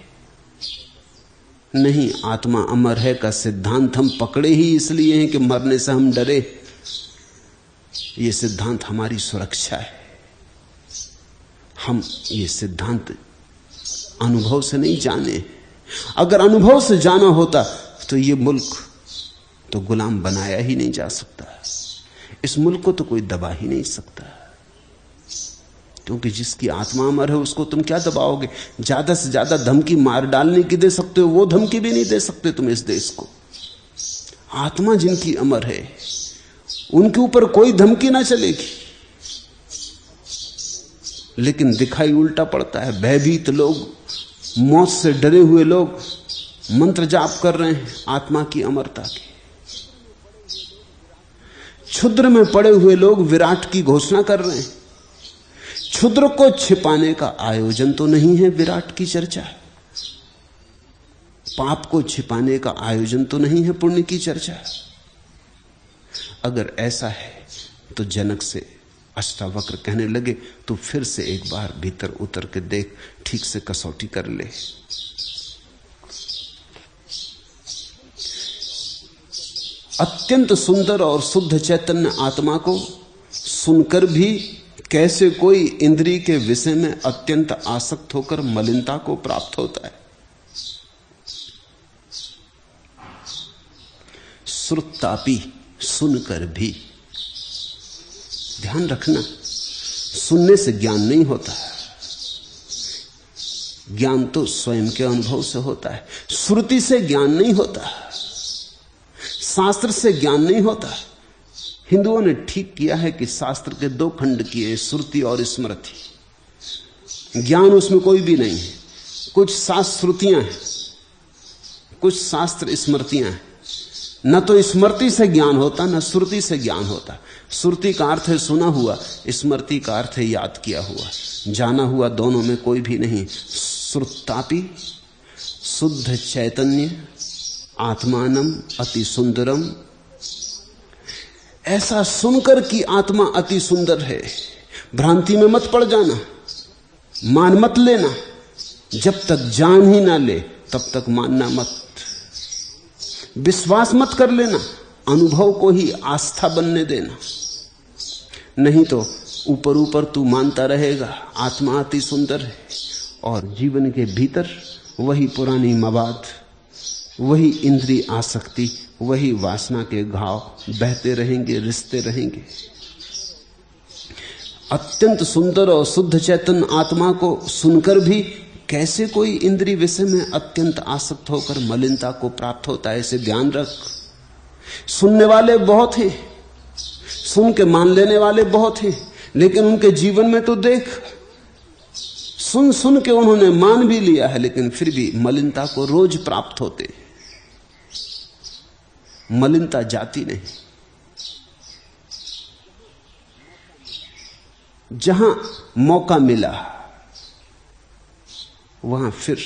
नहीं, आत्मा अमर है का सिद्धांत हम पकड़े ही इसलिए हैं कि मरने से हम डरे। ये सिद्धांत हमारी सुरक्षा है। हम ये सिद्धांत अनुभव से नहीं जाने। अगर अनुभव से जाना होता तो ये मुल्क तो गुलाम बनाया ही नहीं जा सकता। इस मुल्क को तो कोई दबा ही नहीं सकता, क्योंकि जिसकी आत्मा अमर है उसको तुम क्या दबाओगे? ज्यादा से ज्यादा धमकी मार डालने की दे सकते हो, वो धमकी भी नहीं दे सकते तुम इस देश को। आत्मा जिनकी अमर है उनके ऊपर कोई धमकी ना चलेगी। लेकिन दिखाई उल्टा पड़ता है। भयभीत लोग, मौत से डरे हुए लोग मंत्र जाप कर रहे हैं आत्मा की अमरता के। क्षुद्र में पड़े हुए लोग विराट की घोषणा कर रहे हैं। क्षुद्र को छिपाने का आयोजन तो नहीं है विराट की चर्चा। पाप को छिपाने का आयोजन तो नहीं है पुण्य की चर्चा। अगर ऐसा है तो जनक से अष्टावक्र कहने लगे, तो फिर से एक बार भीतर उतर के देख, ठीक से कसौटी कर ले। अत्यंत सुंदर और शुद्ध चैतन्य आत्मा को सुनकर भी कैसे कोई इंद्रिय के विषय में अत्यंत आसक्त होकर मलिनता को प्राप्त होता है। श्रुतापि, सुनकर भी। ध्यान रखना, सुनने से ज्ञान नहीं होता, ज्ञान तो स्वयं के अनुभव से होता है। श्रुति से ज्ञान नहीं होता, शास्त्र से ज्ञान नहीं होता। हिंदुओं ने ठीक किया है कि शास्त्र के दो खंड किए, श्रुति और स्मृति। ज्ञान उसमें कोई भी नहीं है। कुछ शास्त्र श्रुतियां हैं, कुछ शास्त्र स्मृतियां हैं। न तो स्मृति से ज्ञान होता, न श्रुति से ज्ञान होता। श्रुति का अर्थ है सुना हुआ, स्मृति का अर्थ है याद किया हुआ, जाना हुआ। दोनों में कोई भी नहीं। श्रुतापि शुद्ध चैतन्य आत्मानम अति सुंदरम। ऐसा सुनकर कि आत्मा अति सुंदर है, भ्रांति में मत पड़ जाना, मान मत लेना। जब तक जान ही ना ले तब तक मानना मत, विश्वास मत कर लेना, अनुभव को ही आस्था बनने देना। नहीं तो ऊपर ऊपर तू मानता रहेगा आत्मा अति सुंदर है, और जीवन के भीतर वही पुरानी मवाद, वही इंद्रिय आसक्ति, वही वासना के घाव बहते रहेंगे, रिश्ते रहेंगे। अत्यंत सुंदर और शुद्ध चैतन्य आत्मा को सुनकर भी कैसे कोई इंद्रिय विषय में अत्यंत आसक्त होकर मलिनता को प्राप्त होता है, इसे ध्यान रख। सुनने वाले बहुत हैं, सुन के मान लेने वाले बहुत हैं, लेकिन उनके जीवन में तो देख, सुन सुन के उन्होंने मान भी लिया है, लेकिन फिर भी मलिनता को रोज प्राप्त होते। मलिनता जाती नहीं। जहां मौका मिला वहां फिर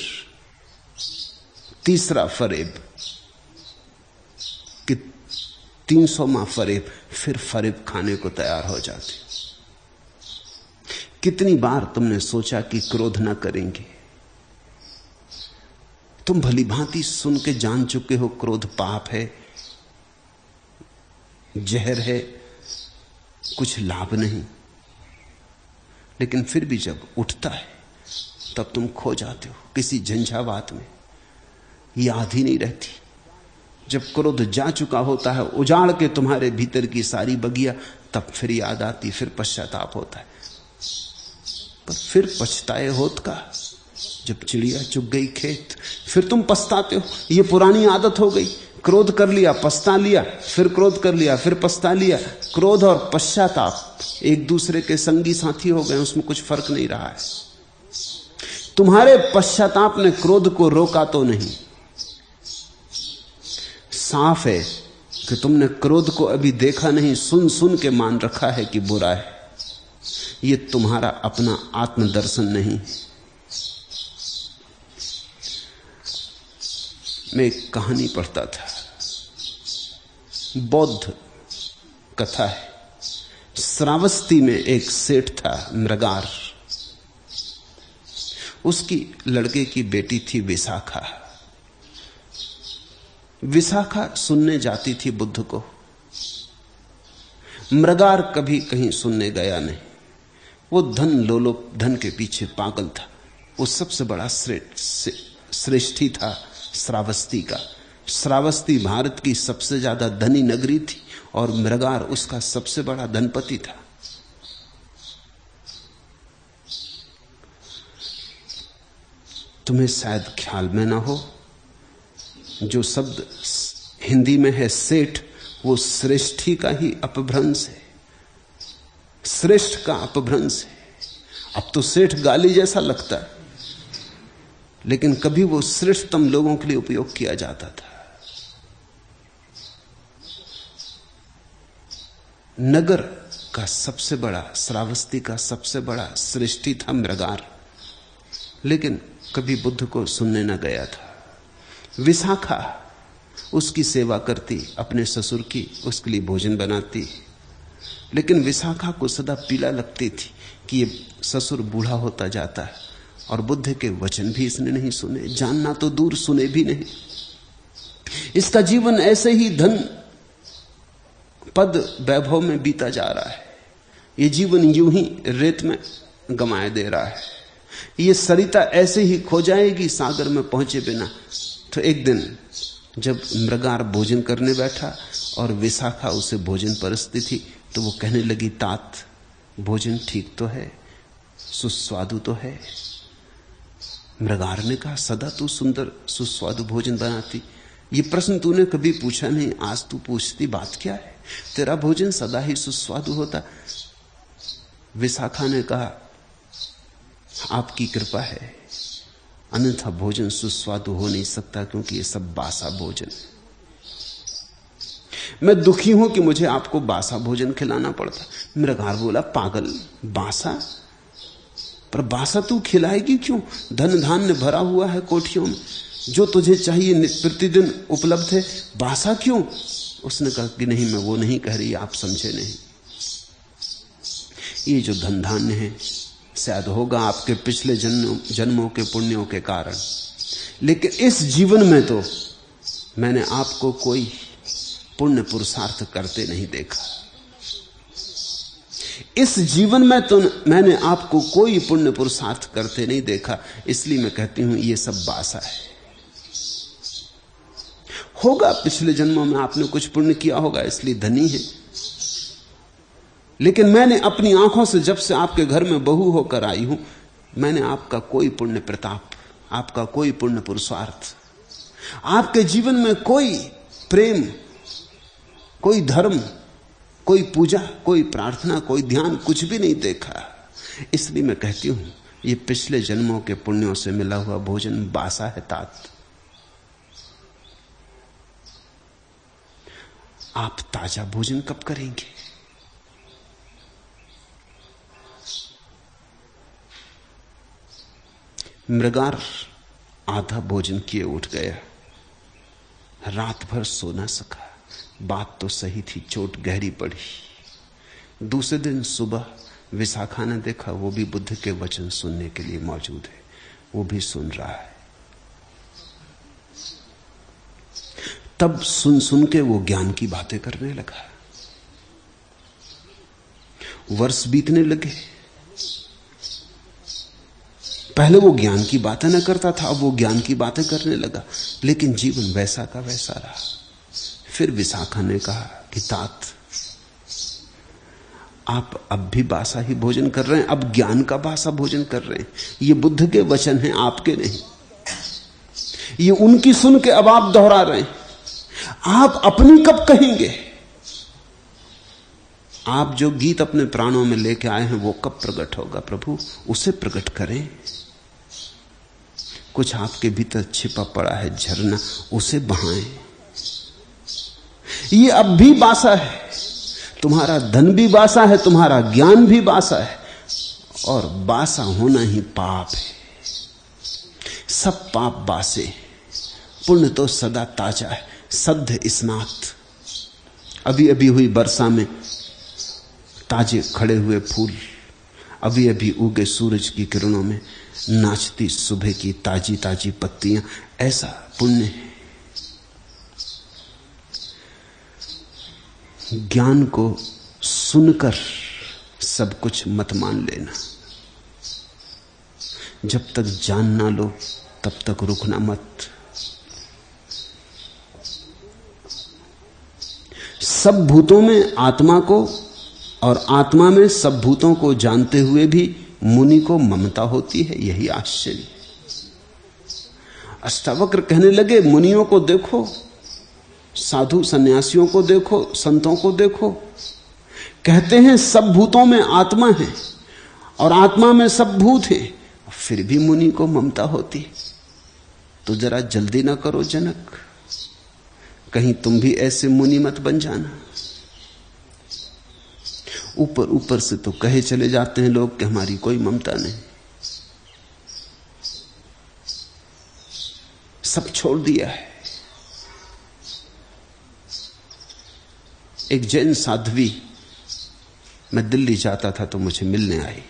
तीसरा फरेब कि 300वां फरेब, फिर फरेब खाने को तैयार हो जाते। कितनी बार तुमने सोचा कि क्रोध ना करेंगे? तुम भली भांति सुन के जान चुके हो क्रोध पाप है, जहर है, कुछ लाभ नहीं, लेकिन फिर भी जब उठता है तब तुम खो जाते हो किसी झंझावात में, याद ही नहीं रहती। जब क्रोध जा चुका होता है, उजाड़ के तुम्हारे भीतर की सारी बगिया, तब फिर याद आती, फिर पश्चाताप होता है। पर फिर पछताए होत का, जब चिड़िया चुग गई खेत, फिर तुम पछताते हो। ये पुरानी आदत हो गई, क्रोध कर लिया, पछता लिया, फिर क्रोध कर लिया, फिर पछता लिया। क्रोध और पश्चाताप एक दूसरे के संगी साथी हो गए, उसमें कुछ फर्क नहीं रहा है। तुम्हारे पश्चाताप ने क्रोध को रोका तो नहीं। साफ है कि तुमने क्रोध को अभी देखा नहीं, सुन सुन के मान रखा है कि बुरा है। यह तुम्हारा अपना आत्मदर्शन नहीं। मैं एक कहानी पढ़ता था, बौद्ध कथा है। श्रावस्ती में एक सेठ था, मृगार। उसकी लड़के की बेटी थी विशाखा। विशाखा सुनने जाती थी बुद्ध को। मृगार कभी कहीं सुनने गया नहीं। वो धन लोलुप, धन के पीछे पागल था। वो सबसे बड़ा श्रेष्ठी था श्रावस्ती का। श्रावस्ती भारत की सबसे ज्यादा धनी नगरी थी और मृगार उसका सबसे बड़ा धनपति था। तुम्हें शायद ख्याल में ना हो, जो शब्द हिंदी में है सेठ, वो श्रेष्ठी का ही अपभ्रंश है, श्रेष्ठ का अपभ्रंश है। अब तो सेठ गाली जैसा लगता है, लेकिन कभी वो श्रेष्ठतम लोगों के लिए उपयोग किया जाता था। नगर का सबसे बड़ा, श्रावस्ती का सबसे बड़ा श्रेष्ठी था मृगार, लेकिन कभी बुद्ध को सुनने न गया था। विशाखा उसकी सेवा करती, अपने ससुर की, उसके लिए भोजन बनाती, लेकिन विशाखा को सदा पीड़ा लगती थी कि ये ससुर बूढ़ा होता जाता है और बुद्ध के वचन भी इसने नहीं सुने, जानना तो दूर सुने भी नहीं। इसका जीवन ऐसे ही धन पद वैभव में बीता जा रहा है। ये जीवन यूं ही रेत में गंवाए दे रहा है। ये सरिता ऐसे ही खो जाएगी सागर में पहुंचे बिना। तो एक दिन जब मृगार भोजन करने बैठा और विशाखा उसे भोजन परसती थी, तो वो कहने लगी, तात भोजन ठीक तो है, सुस्वादु तो है। मृगार ने कहा, सदा तू सुंदर सुस्वादु भोजन बनाती, ये प्रश्न तूने कभी पूछा नहीं, आज तू पूछती, बात क्या है? तेरा भोजन सदा ही सुस्वादु होता। विशाखा ने कहा, आपकी कृपा है, अन्यथा भोजन सुस्वादु हो नहीं सकता, क्योंकि ये सब बासा भोजन। मैं दुखी हूं कि मुझे आपको बासा भोजन खिलाना पड़ता। मृगार बोला, पागल, बासा? पर बासा तू खिलाएगी क्यों? धन धान्य भरा हुआ है कोठियों में, जो तुझे चाहिए प्रतिदिन उपलब्ध है, बासा क्यों? उसने कहा कि नहीं, मैं वो नहीं कह रही, आप समझे नहीं। ये जो धन धान्य है शायद होगा आपके पिछले जन्मों के पुण्यों के कारण, लेकिन इस जीवन में तो मैंने आपको कोई पुण्य पुरुषार्थ करते नहीं देखा। इस जीवन में तो मैंने आपको कोई पुण्य पुरुषार्थ करते नहीं देखा, इसलिए मैं कहती हूं ये सब बासा है। होगा पिछले जन्मों में आपने कुछ पुण्य किया होगा, इसलिए धनी है, लेकिन मैंने अपनी आंखों से जब से आपके घर में बहू होकर आई हूं, मैंने आपका कोई पुण्य प्रताप, आपका कोई पुण्य पुरुषार्थ, आपके जीवन में कोई प्रेम, कोई धर्म, कोई पूजा, कोई प्रार्थना, कोई ध्यान, कुछ भी नहीं देखा। इसलिए मैं कहती हूं ये पिछले जन्मों के पुण्यों से मिला हुआ भोजन बासा है। तात, आप ताजा भोजन कब करेंगे? मृगार आधा भोजन किए उठ गया, रात भर सो ना सका। बात तो सही थी, चोट गहरी पड़ी। दूसरे दिन सुबह विशाखा ने देखा वो भी बुद्ध के वचन सुनने के लिए मौजूद है, वो भी सुन रहा है। तब सुन सुन के वो ज्ञान की बातें करने लगा। वर्ष बीतने लगे, पहले वो ज्ञान की बातें न करता था, अब वो ज्ञान की बातें करने लगा, लेकिन जीवन वैसा का वैसा रहा। फिर विशाखा ने कहा कि तात, आप अब भी बासा ही भोजन कर रहे हैं, अब ज्ञान का बासा भोजन कर रहे हैं। ये बुद्ध के वचन हैं, आपके नहीं। ये उनकी सुन के अब आप दोहरा रहे हैं। आप अपनी कब कहेंगे? आप जो गीत अपने प्राणों में लेके आए हैं वो कब प्रकट होगा? प्रभु उसे प्रकट करें। कुछ आपके भीतर छिपा पड़ा है झरना, उसे बहाएं। ये अब भी बासा है, तुम्हारा धन भी बासा है, तुम्हारा ज्ञान भी बासा है, और बासा होना ही पाप है। सब पाप बासे, पुण्य तो सदा ताजा है। सद्ध स्नात, अभी अभी हुई वर्षा में ताजे खड़े हुए फूल, अभी अभी उगे सूरज की किरणों में नाचती सुबह की ताजी ताजी पत्तियां, ऐसा पुण्य है। ज्ञान को सुनकर सब कुछ मत मान लेना। जब तक जान ना लो तब तक रुकना मत। सब भूतों में आत्मा को और आत्मा में सब भूतों को जानते हुए भी मुनि को ममता होती है, यही आश्चर्य। अष्टावक्र कहने लगे, मुनियों को देखो, साधु सन्यासियों को देखो, संतों को देखो, कहते हैं सब भूतों में आत्मा है और आत्मा में सब भूत है, फिर भी मुनि को ममता होती। तो जरा जल्दी ना करो जनक, कहीं तुम भी ऐसे मुनि मत बन जाना। ऊपर ऊपर से तो कहे चले जाते हैं लोग कि हमारी कोई ममता नहीं, सब छोड़ दिया है। एक जैन साध्वी, मैं दिल्ली जाता था तो मुझे मिलने आई।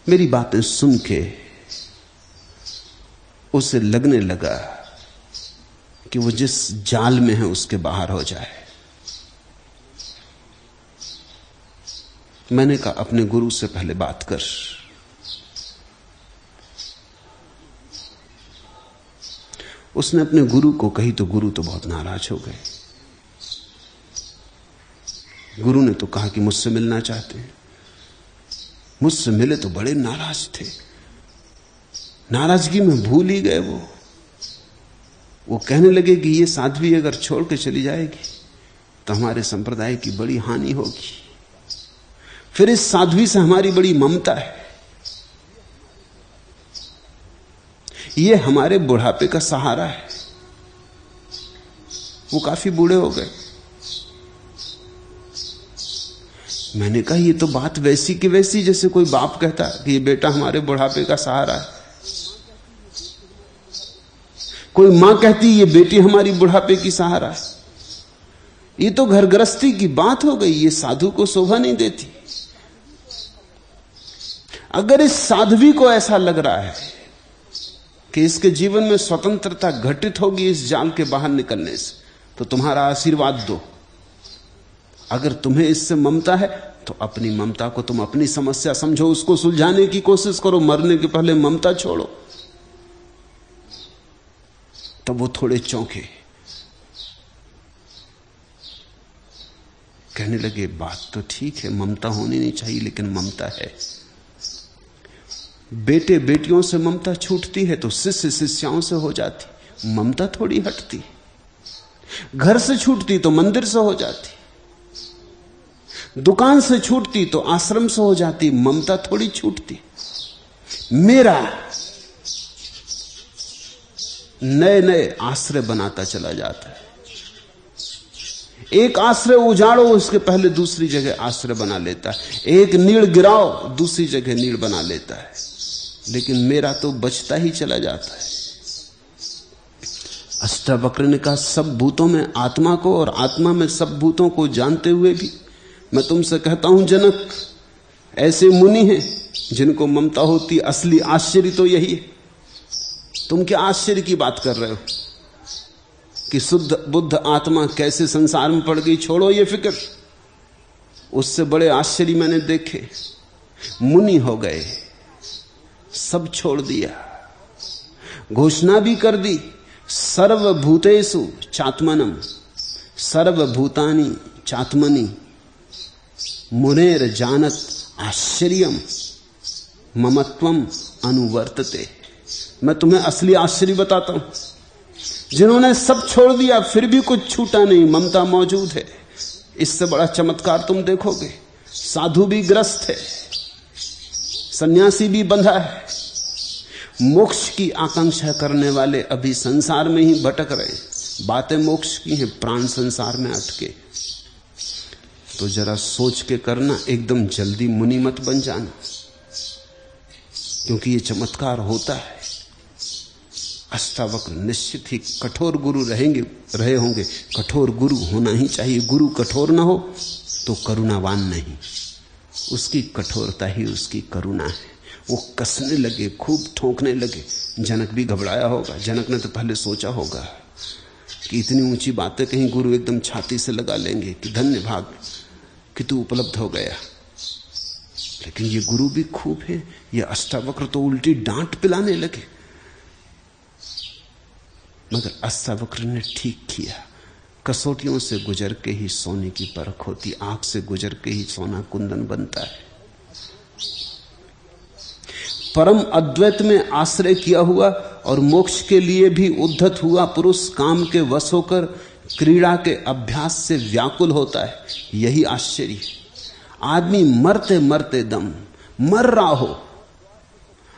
मेरी बातें सुन के उसे लगने लगा कि वो जिस जाल में है उसके बाहर हो जाए। मैंने कहा अपने गुरु से पहले बात कर। उसने अपने गुरु को कही तो गुरु तो बहुत नाराज हो गए। गुरु ने तो कहा कि मुझसे मिलना चाहते हैं। मुझसे मिले तो बड़े नाराज थे। नाराजगी में भूल ही गए वो कहने लगे कि ये साध्वी अगर छोड़ के चली जाएगी तो हमारे संप्रदाय की बड़ी हानि होगी। फिर इस साध्वी से हमारी बड़ी ममता है, ये हमारे बुढ़ापे का सहारा है। वो काफी बूढ़े हो गए। मैंने कहा ये तो बात वैसी की वैसी जैसे कोई बाप कहता कि ये बेटा हमारे बुढ़ापे का सहारा है। कोई मां कहती ये बेटी हमारी बुढ़ापे की सहारा है। ये तो घर गृहस्थी की बात हो गई, ये साधु को शोभा नहीं देती। अगर इस साध्वी को ऐसा लग रहा है कि इसके जीवन में स्वतंत्रता घटित होगी इस जाल के बाहर निकलने से, तो तुम्हारा आशीर्वाद दो। अगर तुम्हें इससे ममता है तो अपनी ममता को तुम अपनी समस्या समझो, उसको सुलझाने की कोशिश करो। मरने के पहले ममता छोड़ो। तब वो थोड़े चौंके, कहने लगे बात तो ठीक है, ममता होनी नहीं चाहिए, लेकिन ममता है। बेटे बेटियों से ममता छूटती है तो शिष्य शिष्याओं से हो जाती, ममता थोड़ी हटती। घर से छूटती तो मंदिर से हो जाती, दुकान से छूटती तो आश्रम से हो जाती, ममता थोड़ी छूटती। मेरा नए नए आश्रय बनाता चला जाता है। एक आश्रय उजाड़ो, उसके पहले दूसरी जगह आश्रय बना लेता है। एक नीड़ गिराओ, दूसरी जगह नीड़ बना लेता है। लेकिन मेरा तो बचता ही चला जाता है। अष्टावक्र ने कहा सब भूतों में आत्मा को और आत्मा में सब भूतों को जानते हुए भी मैं तुमसे कहता हूं जनक, ऐसे मुनि हैं जिनको ममता होती। असली आश्चर्य तो यही है। तुम क्या आश्चर्य की बात कर रहे हो कि शुद्ध बुद्ध आत्मा कैसे संसार में पड़ गई? छोड़ो ये फिक्र। उससे बड़े आश्चर्य मैंने देखे। मुनि हो गए, सब छोड़ दिया, घोषणा भी कर दी सर्वभूतेषु चात्मनम सर्वभूतानि चात्मनि मुनेर जानत आश्चर्यम ममत्वम अनुवर्तते। मैं तुम्हें असली आश्चर्य बताता हूं। जिन्होंने सब छोड़ दिया फिर भी कुछ छूटा नहीं, ममता मौजूद है। इससे बड़ा चमत्कार तुम देखोगे। साधु भी ग्रस्त है, सन्यासी भी बंधा है, मोक्ष की आकांक्षा करने वाले अभी संसार में ही भटक रहे। बातें मोक्ष की हैं, प्राण संसार में अटके। तो जरा सोच के करना, एकदम जल्दी मुनि मत बन जाना, क्योंकि ये चमत्कार होता है। अष्टावक्र निश्चित ही कठोर गुरु रहे होंगे। कठोर गुरु होना ही चाहिए। गुरु कठोर ना हो तो करुणावान नहीं। उसकी कठोरता ही उसकी करुणा है। वो कसने लगे, खूब ठोंकने लगे। जनक भी घबराया होगा। जनक ने तो पहले सोचा होगा कि इतनी ऊंची बातें कहीं गुरु एकदम छाती से लगा लेंगे कि धन्य भाग कि तू उपलब्ध हो गया। लेकिन ये गुरु भी खूब है। ये अष्टावक्र तो उल्टी डांट पिलाने लगे। मगर अष्टावक्र ने ठीक किया। कसौटियों से गुजर के ही सोने की परख होती, आंख से गुजर के ही सोना कुंदन बनता है। परम अद्वैत में आश्रय किया हुआ और मोक्ष के लिए भी उद्धत हुआ पुरुष काम के वश होकर क्रीड़ा के अभ्यास से व्याकुल होता है। यही आश्चर्य है। आदमी मरते मरते दम मर रहा हो,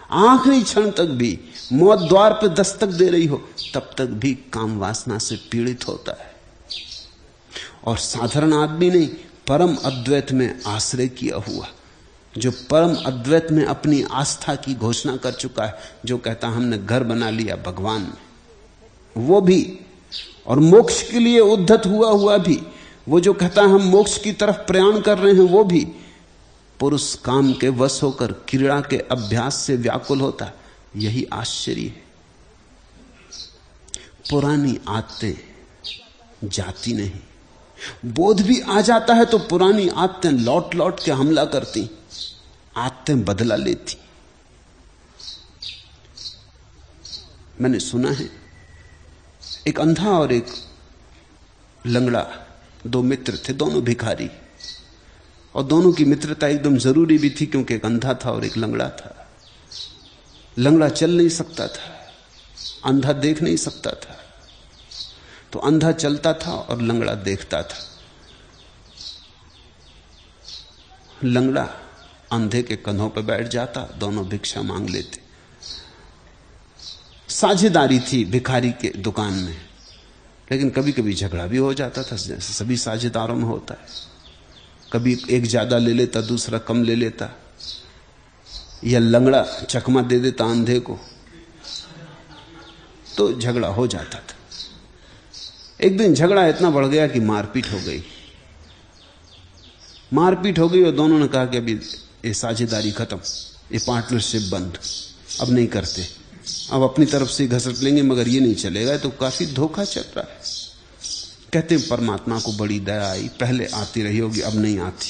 आखिरी क्षण तक भी मौत द्वार पे दस्तक दे रही हो, तब तक भी काम वासना से पीड़ित होता है। और साधारण आदमी नहीं, परम अद्वैत में आश्रय किया हुआ, जो परम अद्वैत में अपनी आस्था की घोषणा कर चुका है, जो कहता हमने घर बना लिया भगवान में, वो भी, और मोक्ष के लिए उद्धत हुआ भी, वो जो कहता है हम मोक्ष की तरफ प्रयाण कर रहे हैं, वो भी पुरुष काम के वश होकर क्रीड़ा के अभ्यास से व्याकुल होता है। यही आश्चर्य है। पुरानी आदतें जाती नहीं। बोध भी आ जाता है तो पुरानी आदतें लौट लौट के हमला करती, आदतें बदला लेती। मैंने सुना है एक अंधा और एक लंगड़ा दो मित्र थे, दोनों भिखारी, और दोनों की मित्रता एकदम जरूरी भी थी क्योंकि एक अंधा था और एक लंगड़ा था। लंगड़ा चल नहीं सकता था, अंधा देख नहीं सकता था, तो अंधा चलता था और लंगड़ा देखता था। लंगड़ा अंधे के कंधों पर बैठ जाता, दोनों भिक्षा मांग लेते। साझेदारी थी भिखारी के दुकान में, लेकिन कभी कभी झगड़ा भी हो जाता था, जैसे सभी साझेदारों में होता है। कभी एक ज्यादा ले लेता, दूसरा कम ले लेता, या लंगड़ा चकमा दे देता अंधे को, तो झगड़ा हो जाता था। एक दिन झगड़ा इतना बढ़ गया कि मारपीट हो गई। मारपीट हो गई और दोनों ने कहा कि अभी ये साझेदारी खत्म, ये पार्टनरशिप बंद, अब नहीं करते, अब अपनी तरफ से घसट लेंगे, मगर ये नहीं चलेगा, तो काफी धोखा चल रहा है। कहते हैं परमात्मा को बड़ी दया आई, पहले आती रही होगी, अब नहीं आती,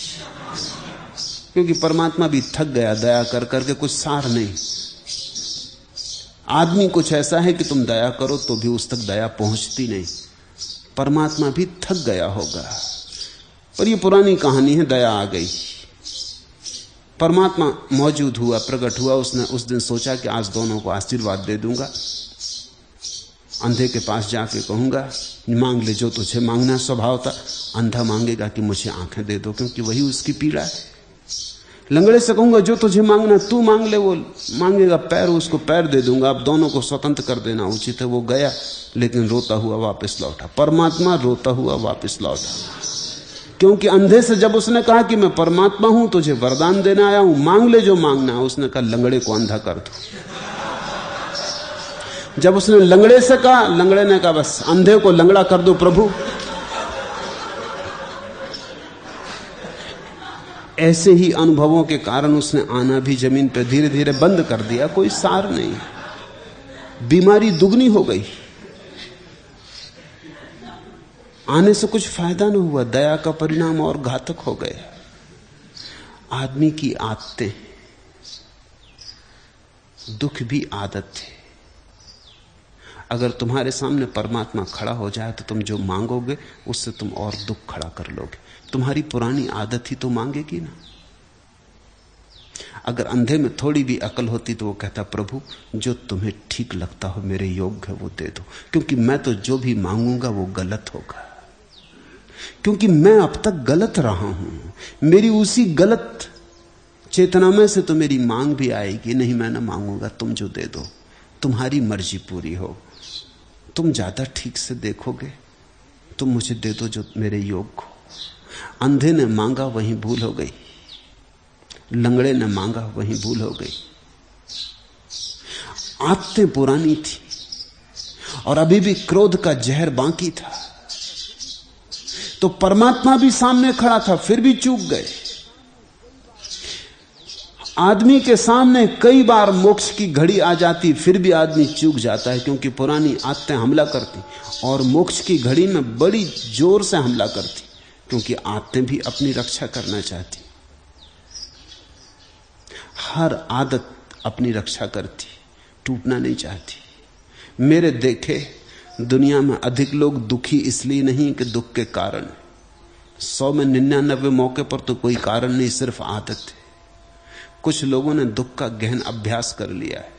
क्योंकि परमात्मा भी थक गया दया कर करके, कुछ सार नहीं। आदमी कुछ ऐसा है कि तुम दया करो तो भी उस तक दया पहुंचती नहीं, परमात्मा भी थक गया होगा। पर ये पुरानी कहानी है, दया आ गई, परमात्मा मौजूद हुआ, प्रकट हुआ। उसने उस दिन सोचा कि आज दोनों को आशीर्वाद दे दूंगा। अंधे के पास जाके कहूंगा मांग ले जो तुझे मांगना स्वभाव था। अंधा मांगेगा कि मुझे आंखें दे दो, क्योंकि वही उसकी पीड़ा है। लंगड़े से कहूंगा जो तुझे मांगना तू मांग ले, वो मांगेगा पैर, उसको पैर दे दूंगा। अब दोनों को स्वतंत्र कर देना उचित है। वो गया, लेकिन रोता हुआ वापस लौटा। परमात्मा रोता हुआ वापस लौटा, क्योंकि अंधे से जब उसने कहा कि मैं परमात्मा हूं, तुझे वरदान देने आया हूं, मांग ले जो मांगना है, उसने कहा लंगड़े को अंधा कर दो। जब उसने लंगड़े से कहा, लंगड़े ने कहा बस अंधे को लंगड़ा कर दो प्रभु। ऐसे ही अनुभवों के कारण उसने आना भी जमीन पर धीरे धीरे बंद कर दिया। कोई सार नहीं, बीमारी दुगनी हो गई, आने से कुछ फायदा न हुआ, दया का परिणाम और घातक हो गया। आदमी की आदतें, दुख भी आदत है। अगर तुम्हारे सामने परमात्मा खड़ा हो जाए तो तुम जो मांगोगे उससे तुम और दुख खड़ा कर लोगे। तुम्हारी पुरानी आदत ही तो मांगेगी ना। अगर अंधे में थोड़ी भी अकल होती तो वो कहता प्रभु जो तुम्हें ठीक लगता हो, मेरे योग्य है वो दे दो, क्योंकि मैं तो जो भी मांगूंगा वो गलत होगा, क्योंकि मैं अब तक गलत रहा हूं। मेरी उसी गलत चेतना में से तो मेरी मांग भी आएगी। नहीं, मैं ना मांगूंगा, तुम जो दे दो, तुम्हारी मर्जी पूरी हो, तुम ज्यादा ठीक से देखोगे, तुम मुझे दे दो जो मेरे योग्य हो। अंधे ने मांगा, वहीं भूल हो गई। लंगड़े ने मांगा, वहीं भूल हो गई। आदतें पुरानी थी और अभी भी क्रोध का जहर बाकी था। तो परमात्मा भी सामने खड़ा था, फिर भी चूक गए। आदमी के सामने कई बार मोक्ष की घड़ी आ जाती, फिर भी आदमी चूक जाता है, क्योंकि पुरानी आदतें हमला करती और मोक्ष की घड़ी में बड़ी जोर से हमला करती, क्योंकि आदतें भी अपनी रक्षा करना चाहती। हर आदत अपनी रक्षा करती, टूटना नहीं चाहती। मेरे देखे दुनिया में अधिक लोग दुखी इसलिए नहीं कि दुख के कारण, 100 में 99 मौके पर तो कोई कारण नहीं, सिर्फ आदत है। कुछ लोगों ने दुख का गहन अभ्यास कर लिया है।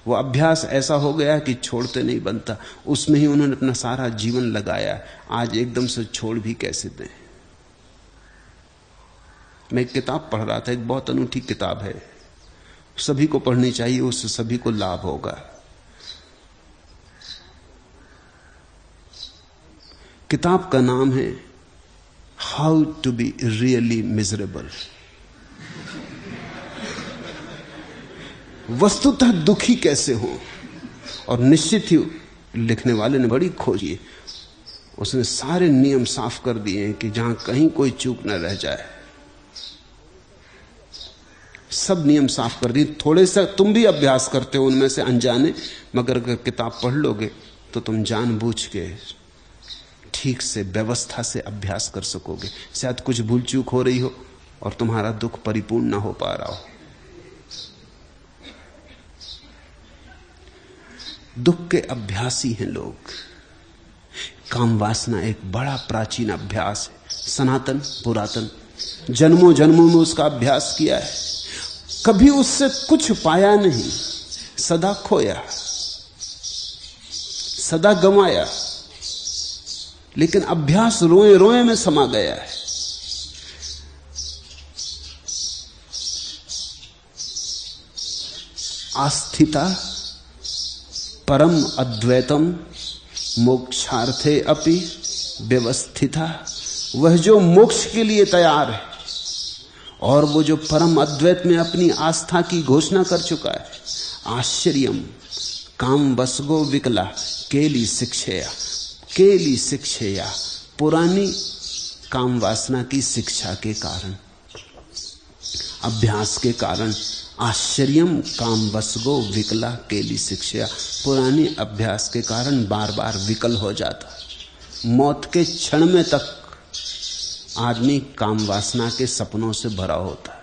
वो अभ्यास ऐसा हो गया कि छोड़ते नहीं बनता, उसमें ही उन्होंने अपना सारा जीवन लगाया। आज एकदम से छोड़ भी कैसे दें। मैं एक किताब पढ़ रहा था, एक बहुत अनूठी किताब है, सभी को पढ़नी चाहिए, उससे सभी को लाभ होगा। किताब का नाम है how to be really miserable. वस्तुतः दुखी कैसे हो। और निश्चित ही लिखने वाले ने बड़ी खोजी, उसने सारे नियम साफ कर दिए हैं कि जहां कहीं कोई चूक न रह जाए। सब नियम साफ कर दिए। थोड़े सा तुम भी अभ्यास करते हो उनमें से अनजाने, मगर अगर किताब पढ़ लोगे तो तुम जानबूझ के ठीक से व्यवस्था से अभ्यास कर सकोगे। शायद कुछ भूल चूक हो रही हो और तुम्हारा दुख परिपूर्ण ना हो पा रहा हो। दुख के अभ्यासी हैं लोग। काम वासना एक बड़ा प्राचीन अभ्यास है, सनातन पुरातन, जन्मों जन्मों में उसका अभ्यास किया है, कभी उससे कुछ पाया नहीं। सदा खोया, सदा गंवाया, लेकिन अभ्यास रोए रोए में समा गया है। आस्थिता परम अद्वैतम मोक्षार्थे अपि व्यवस्थिता, वह जो मोक्ष के लिए तैयार है और वो जो परम अद्वैत में अपनी आस्था की घोषणा कर चुका है। आश्चर्यम काम बसगो विकला केली शिक्षया, केली शिक्षया, पुरानी काम वासना की शिक्षा के कारण, अभ्यास के कारण। आश्चर्यम काम बसगो विकला केली शिक्षया, पुरानी अभ्यास के कारण बार बार विकल हो जाता। मौत के क्षण में तक आदमी काम वासना के सपनों से भरा होता है।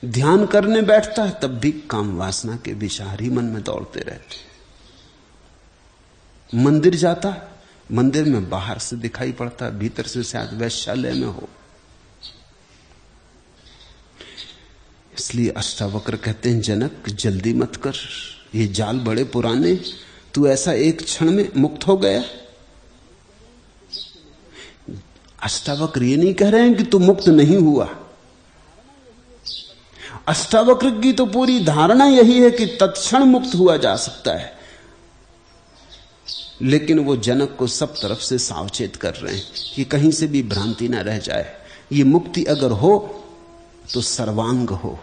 ध्यान करने बैठता है तब भी काम वासना के विचार ही मन में दौड़ते रहते। मंदिर जाता है, मंदिर में बाहर से दिखाई पड़ता है, भीतर से शायद वैश्यालय में हो। इसलिए अष्टावक्र कहते हैं, जनक जल्दी मत कर, ये जाल बड़े पुराने, तू ऐसा एक क्षण में मुक्त हो गया। अष्टावक्र ये नहीं कह रहे हैं कि तू मुक्त नहीं हुआ। अष्टावक्र की तो पूरी धारणा यही है कि तत्क्षण मुक्त हुआ जा सकता है, लेकिन वो जनक को सब तरफ से सावचेत कर रहे हैं कि कहीं से भी भ्रांति ना रह जाए। ये मुक्ति अगर हो तो सर्वांग हो,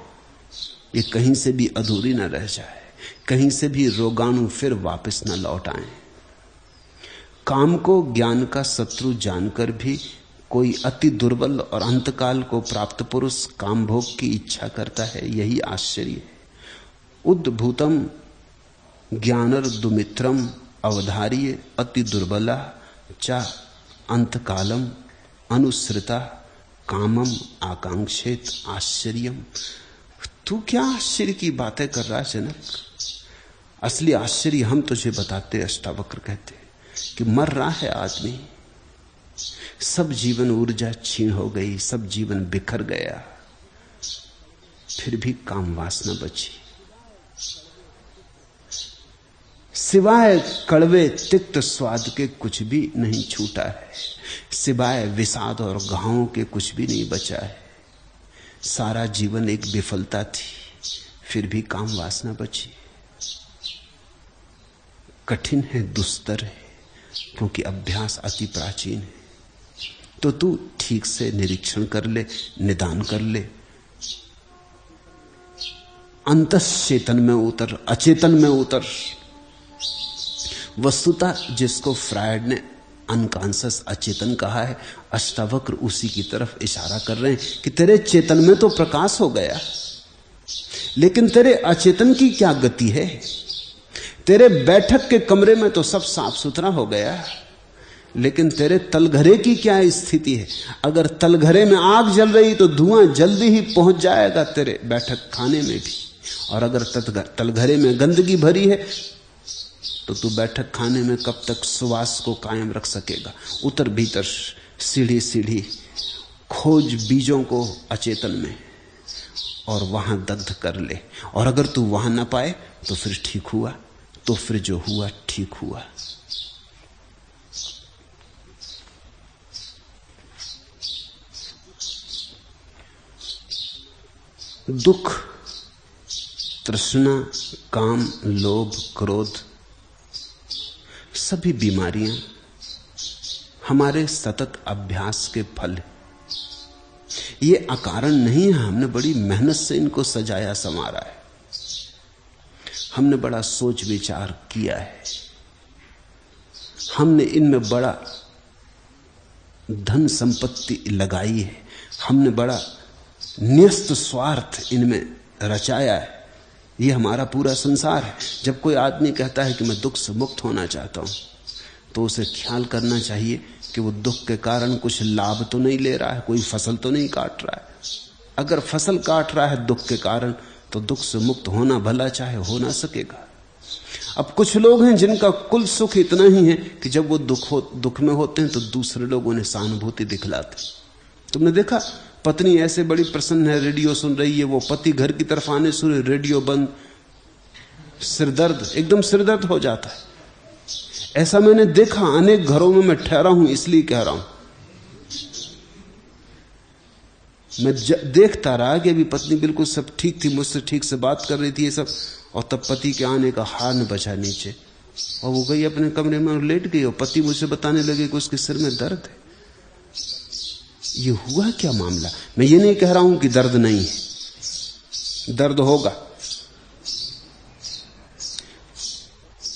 ये कहीं से भी अधूरी ना रह जाए, कहीं से भी रोगाणु फिर वापस न लौट आए। काम को ज्ञान का शत्रु जानकर भी कोई अति दुर्बल और अंतकाल को प्राप्त पुरुष काम भोग की इच्छा करता है, यही आश्चर्य है। उद्भूतम ज्ञानर दुमित्रम अवधार्य अति दुर्बला चा अंतकालम अनुसृता कामम आकांक्षेत आश्चर्यम। तू क्या आश्चर्य की बातें कर रहा है जनक? असली आश्चर्य हम तुझे बताते। अष्टावक्र कहते कि मर रहा है आदमी, सब जीवन ऊर्जा छीन हो गई, सब जीवन बिखर गया, फिर भी काम वासना बची। सिवाय कड़वे तिक्त स्वाद के कुछ भी नहीं छूटा है, सिवाय विषाद और घावों के कुछ भी नहीं बचा है। सारा जीवन एक विफलता थी, फिर भी काम वासना बची। कठिन है, दुस्तर है, क्योंकि अभ्यास अति प्राचीन है। तो तू ठीक से निरीक्षण कर ले, निदान कर ले, अंतश्चेतन में उतर, अचेतन में उतर। वस्तुतः जिसको फ्रायड ने अनकॉन्शियस अचेतन कहा है, अष्टावक्र उसी की तरफ इशारा कर रहे हैं कि तेरे चेतन में तो प्रकाश हो गया, लेकिन तेरे अचेतन की क्या गति है? तेरे बैठक के कमरे में तो सब साफ सुथरा हो गया, लेकिन तेरे तलघरे की क्या स्थिति है? अगर तलघरे में आग जल रही तो धुआं जल्दी ही पहुंच जाएगा तेरे बैठक खाने में भी, और अगर तलघरे में गंदगी भरी है तो तू बैठक खाने में कब तक सुवास को कायम रख सकेगा? उतर भीतर, सीढ़ी सीढ़ी खोज बीजों को अचेतन में और वहां दग्ध कर ले। और अगर तू वहां ना पाए तो फिर ठीक हुआ, तो फिर जो हुआ ठीक हुआ। दुख, तृष्णा, काम, लोभ, क्रोध, सभी बीमारियां हमारे सतत अभ्यास के फल हैं। ये अकारण नहीं है, हमने बड़ी मेहनत से इनको सजाया संवारा है, हमने बड़ा सोच विचार किया है, हमने इनमें बड़ा धन संपत्ति लगाई है, हमने बड़ा न्यस्त स्वार्थ इनमें रचाया है। ये हमारा पूरा संसार है। जब कोई आदमी कहता है कि मैं दुख से मुक्त होना चाहता हूं, तो उसे ख्याल करना चाहिए कि वो दुख के कारण कुछ लाभ तो नहीं ले रहा है, कोई फसल तो नहीं काट रहा है। अगर फसल काट रहा है दुख के कारण, तो दुख से मुक्त होना भला चाहे हो ना सकेगा। अब कुछ लोग हैं जिनका कुल सुख इतना ही है कि जब वो दुख में होते हैं तो दूसरे लोग उन्हें सहानुभूति दिखलाते। तुमने देखा पत्नी ऐसे बड़ी प्रसन्न है, रेडियो सुन रही है, वो पति घर की तरफ आने शुरू, रेडियो बंद, सिरदर्द, एकदम सिरदर्द हो जाता है। ऐसा मैंने देखा अनेक घरों में, मैं ठहरा हूं इसलिए कह रहा हूं। मैं देखता रहा कि अभी पत्नी बिल्कुल सब ठीक थी, मुझसे ठीक से बात कर रही थी ये सब, और तब पति के आने का हार्न बचा नीचे, और वो गई अपने कमरे में और लेट गई, और पति मुझसे बताने लगे कि उसके सिर में दर्द है। ये हुआ क्या मामला? मैं ये नहीं कह रहा हूं कि दर्द नहीं है, दर्द होगा,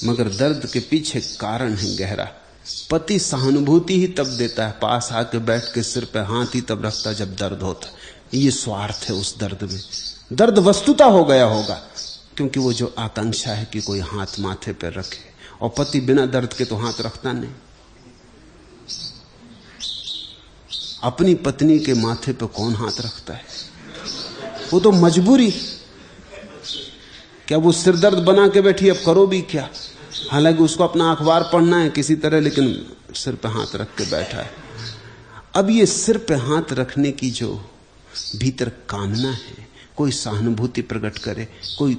मगर दर्द के पीछे कारण है गहरा। पति सहानुभूति ही तब देता है, पास आके बैठ के सिर पे हाथ ही तब रखता जब दर्द होता। ये स्वार्थ है उस दर्द में। दर्द वस्तुता हो गया होगा, क्योंकि वो जो आकांक्षा है कि कोई हाथ माथे पर रखे, और पति बिना दर्द के तो हाथ रखता नहीं। अपनी पत्नी के माथे पे कौन हाथ रखता है? वो तो मजबूरी। क्या वो सिरदर्द बना के बैठी, अब करो भी क्या? हालांकि उसको अपना अखबार पढ़ना है किसी तरह, लेकिन सिर पे हाथ रख के बैठा है। अब ये सिर पे हाथ रखने की जो भीतर कामना है, कोई सहानुभूति प्रकट करे, कोई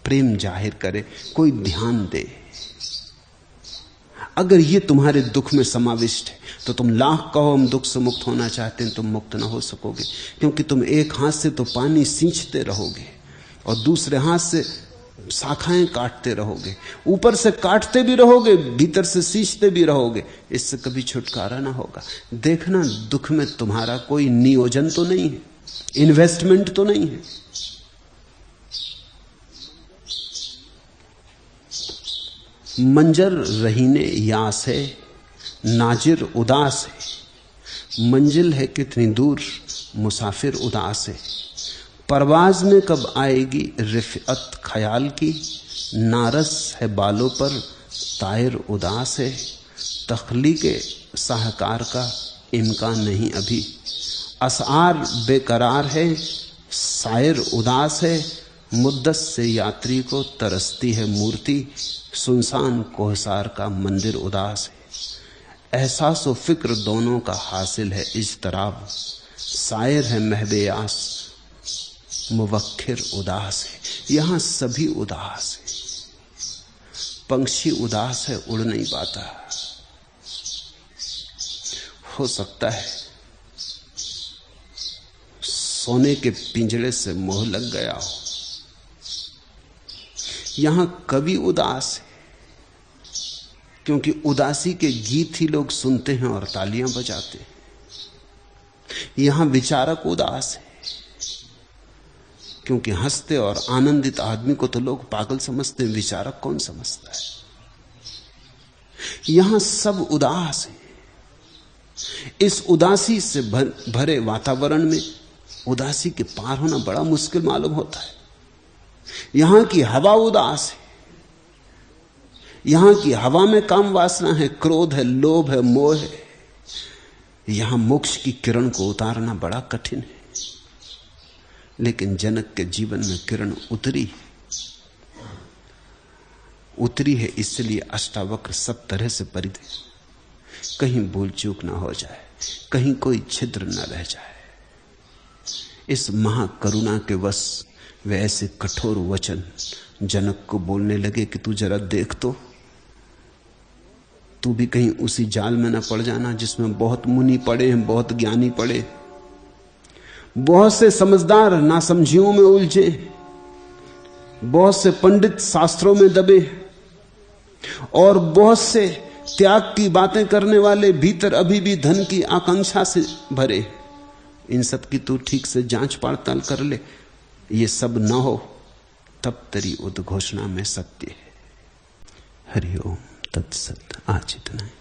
प्रेम जाहिर करे, कोई ध्यान दे, अगर ये तुम्हारे दुख में समाविष्ट है तो तुम लाख कहो हम दुख से मुक्त होना चाहते हैं, तुम मुक्त ना हो सकोगे, क्योंकि तुम एक हाथ से तो पानी सींचते रहोगे और दूसरे हाथ से शाखाएं काटते रहोगे, ऊपर से काटते भी रहोगे, भीतर से सींचते भी रहोगे, इससे कभी छुटकारा ना होगा। देखना, दुख में तुम्हारा कोई नियोजन तो नहीं है, इन्वेस्टमेंट तो नहीं है। मंजर रहीने यास है, नाजिर उदास है, मंजिल है कितनी दूर, मुसाफिर उदास है। परवाज में कब आएगी रिफ़अत ख्याल की, नारस है बालों पर तायर उदास है। तख्लीक़े साहकार का इम्कान नहीं अभी, असआर बेकरार है, शायर उदास है। मुद्दत से यात्री को तरसती है मूर्ति, सुनसान कोहसार का मंदिर उदास है। एहसास व फिक्र दोनों का हासिल है इज्तराब, शायर है महबेयास, मुवक्खिर उदास है। यहां सभी उदास है। पंछी उदास है, उड़ नहीं पाता। हो सकता है सोने के पिंजड़े से मोह लग गया हो। यहां कवि उदास है, क्योंकि उदासी के गीत ही लोग सुनते हैं और तालियां बजाते हैं। यहां विचारक उदास है, क्योंकि हंसते और आनंदित आदमी को तो लोग पागल समझते हैं, विचारक कौन समझता है। यहां सब उदास है। इस उदासी से भरे वातावरण में उदासी के पार होना बड़ा मुश्किल मालूम होता है। यहां की हवा उदास है। यहां की हवा में काम वासना है, क्रोध है, लोभ है, मोह है। यहां मोक्ष की किरण को उतारना बड़ा कठिन है, लेकिन जनक के जीवन में किरण उतरी है, इसलिए अष्टावक्र सब तरह से परित है। कहीं भूल चूक ना हो जाए, कहीं कोई छिद्र न रह जाए। इस महाकरुणा के वश वे ऐसे कठोर वचन जनक को बोलने लगे कि तू जरा देख तो, तू भी कहीं उसी जाल में न पड़ जाना जिसमें बहुत मुनि पड़े हैं, बहुत ज्ञानी पड़े, बहुत से समझदार नासमझियों में उलझे, बहुत से पंडित शास्त्रों में दबे, और बहुत से त्याग की बातें करने वाले भीतर अभी भी धन की आकांक्षा से भरे। इन सब की तू ठीक से जांच पड़ताल कर ले। ये सब न हो तब तेरी उद्घोषणा में सत्य है। हरि ओम तत्सत। आज इतना है।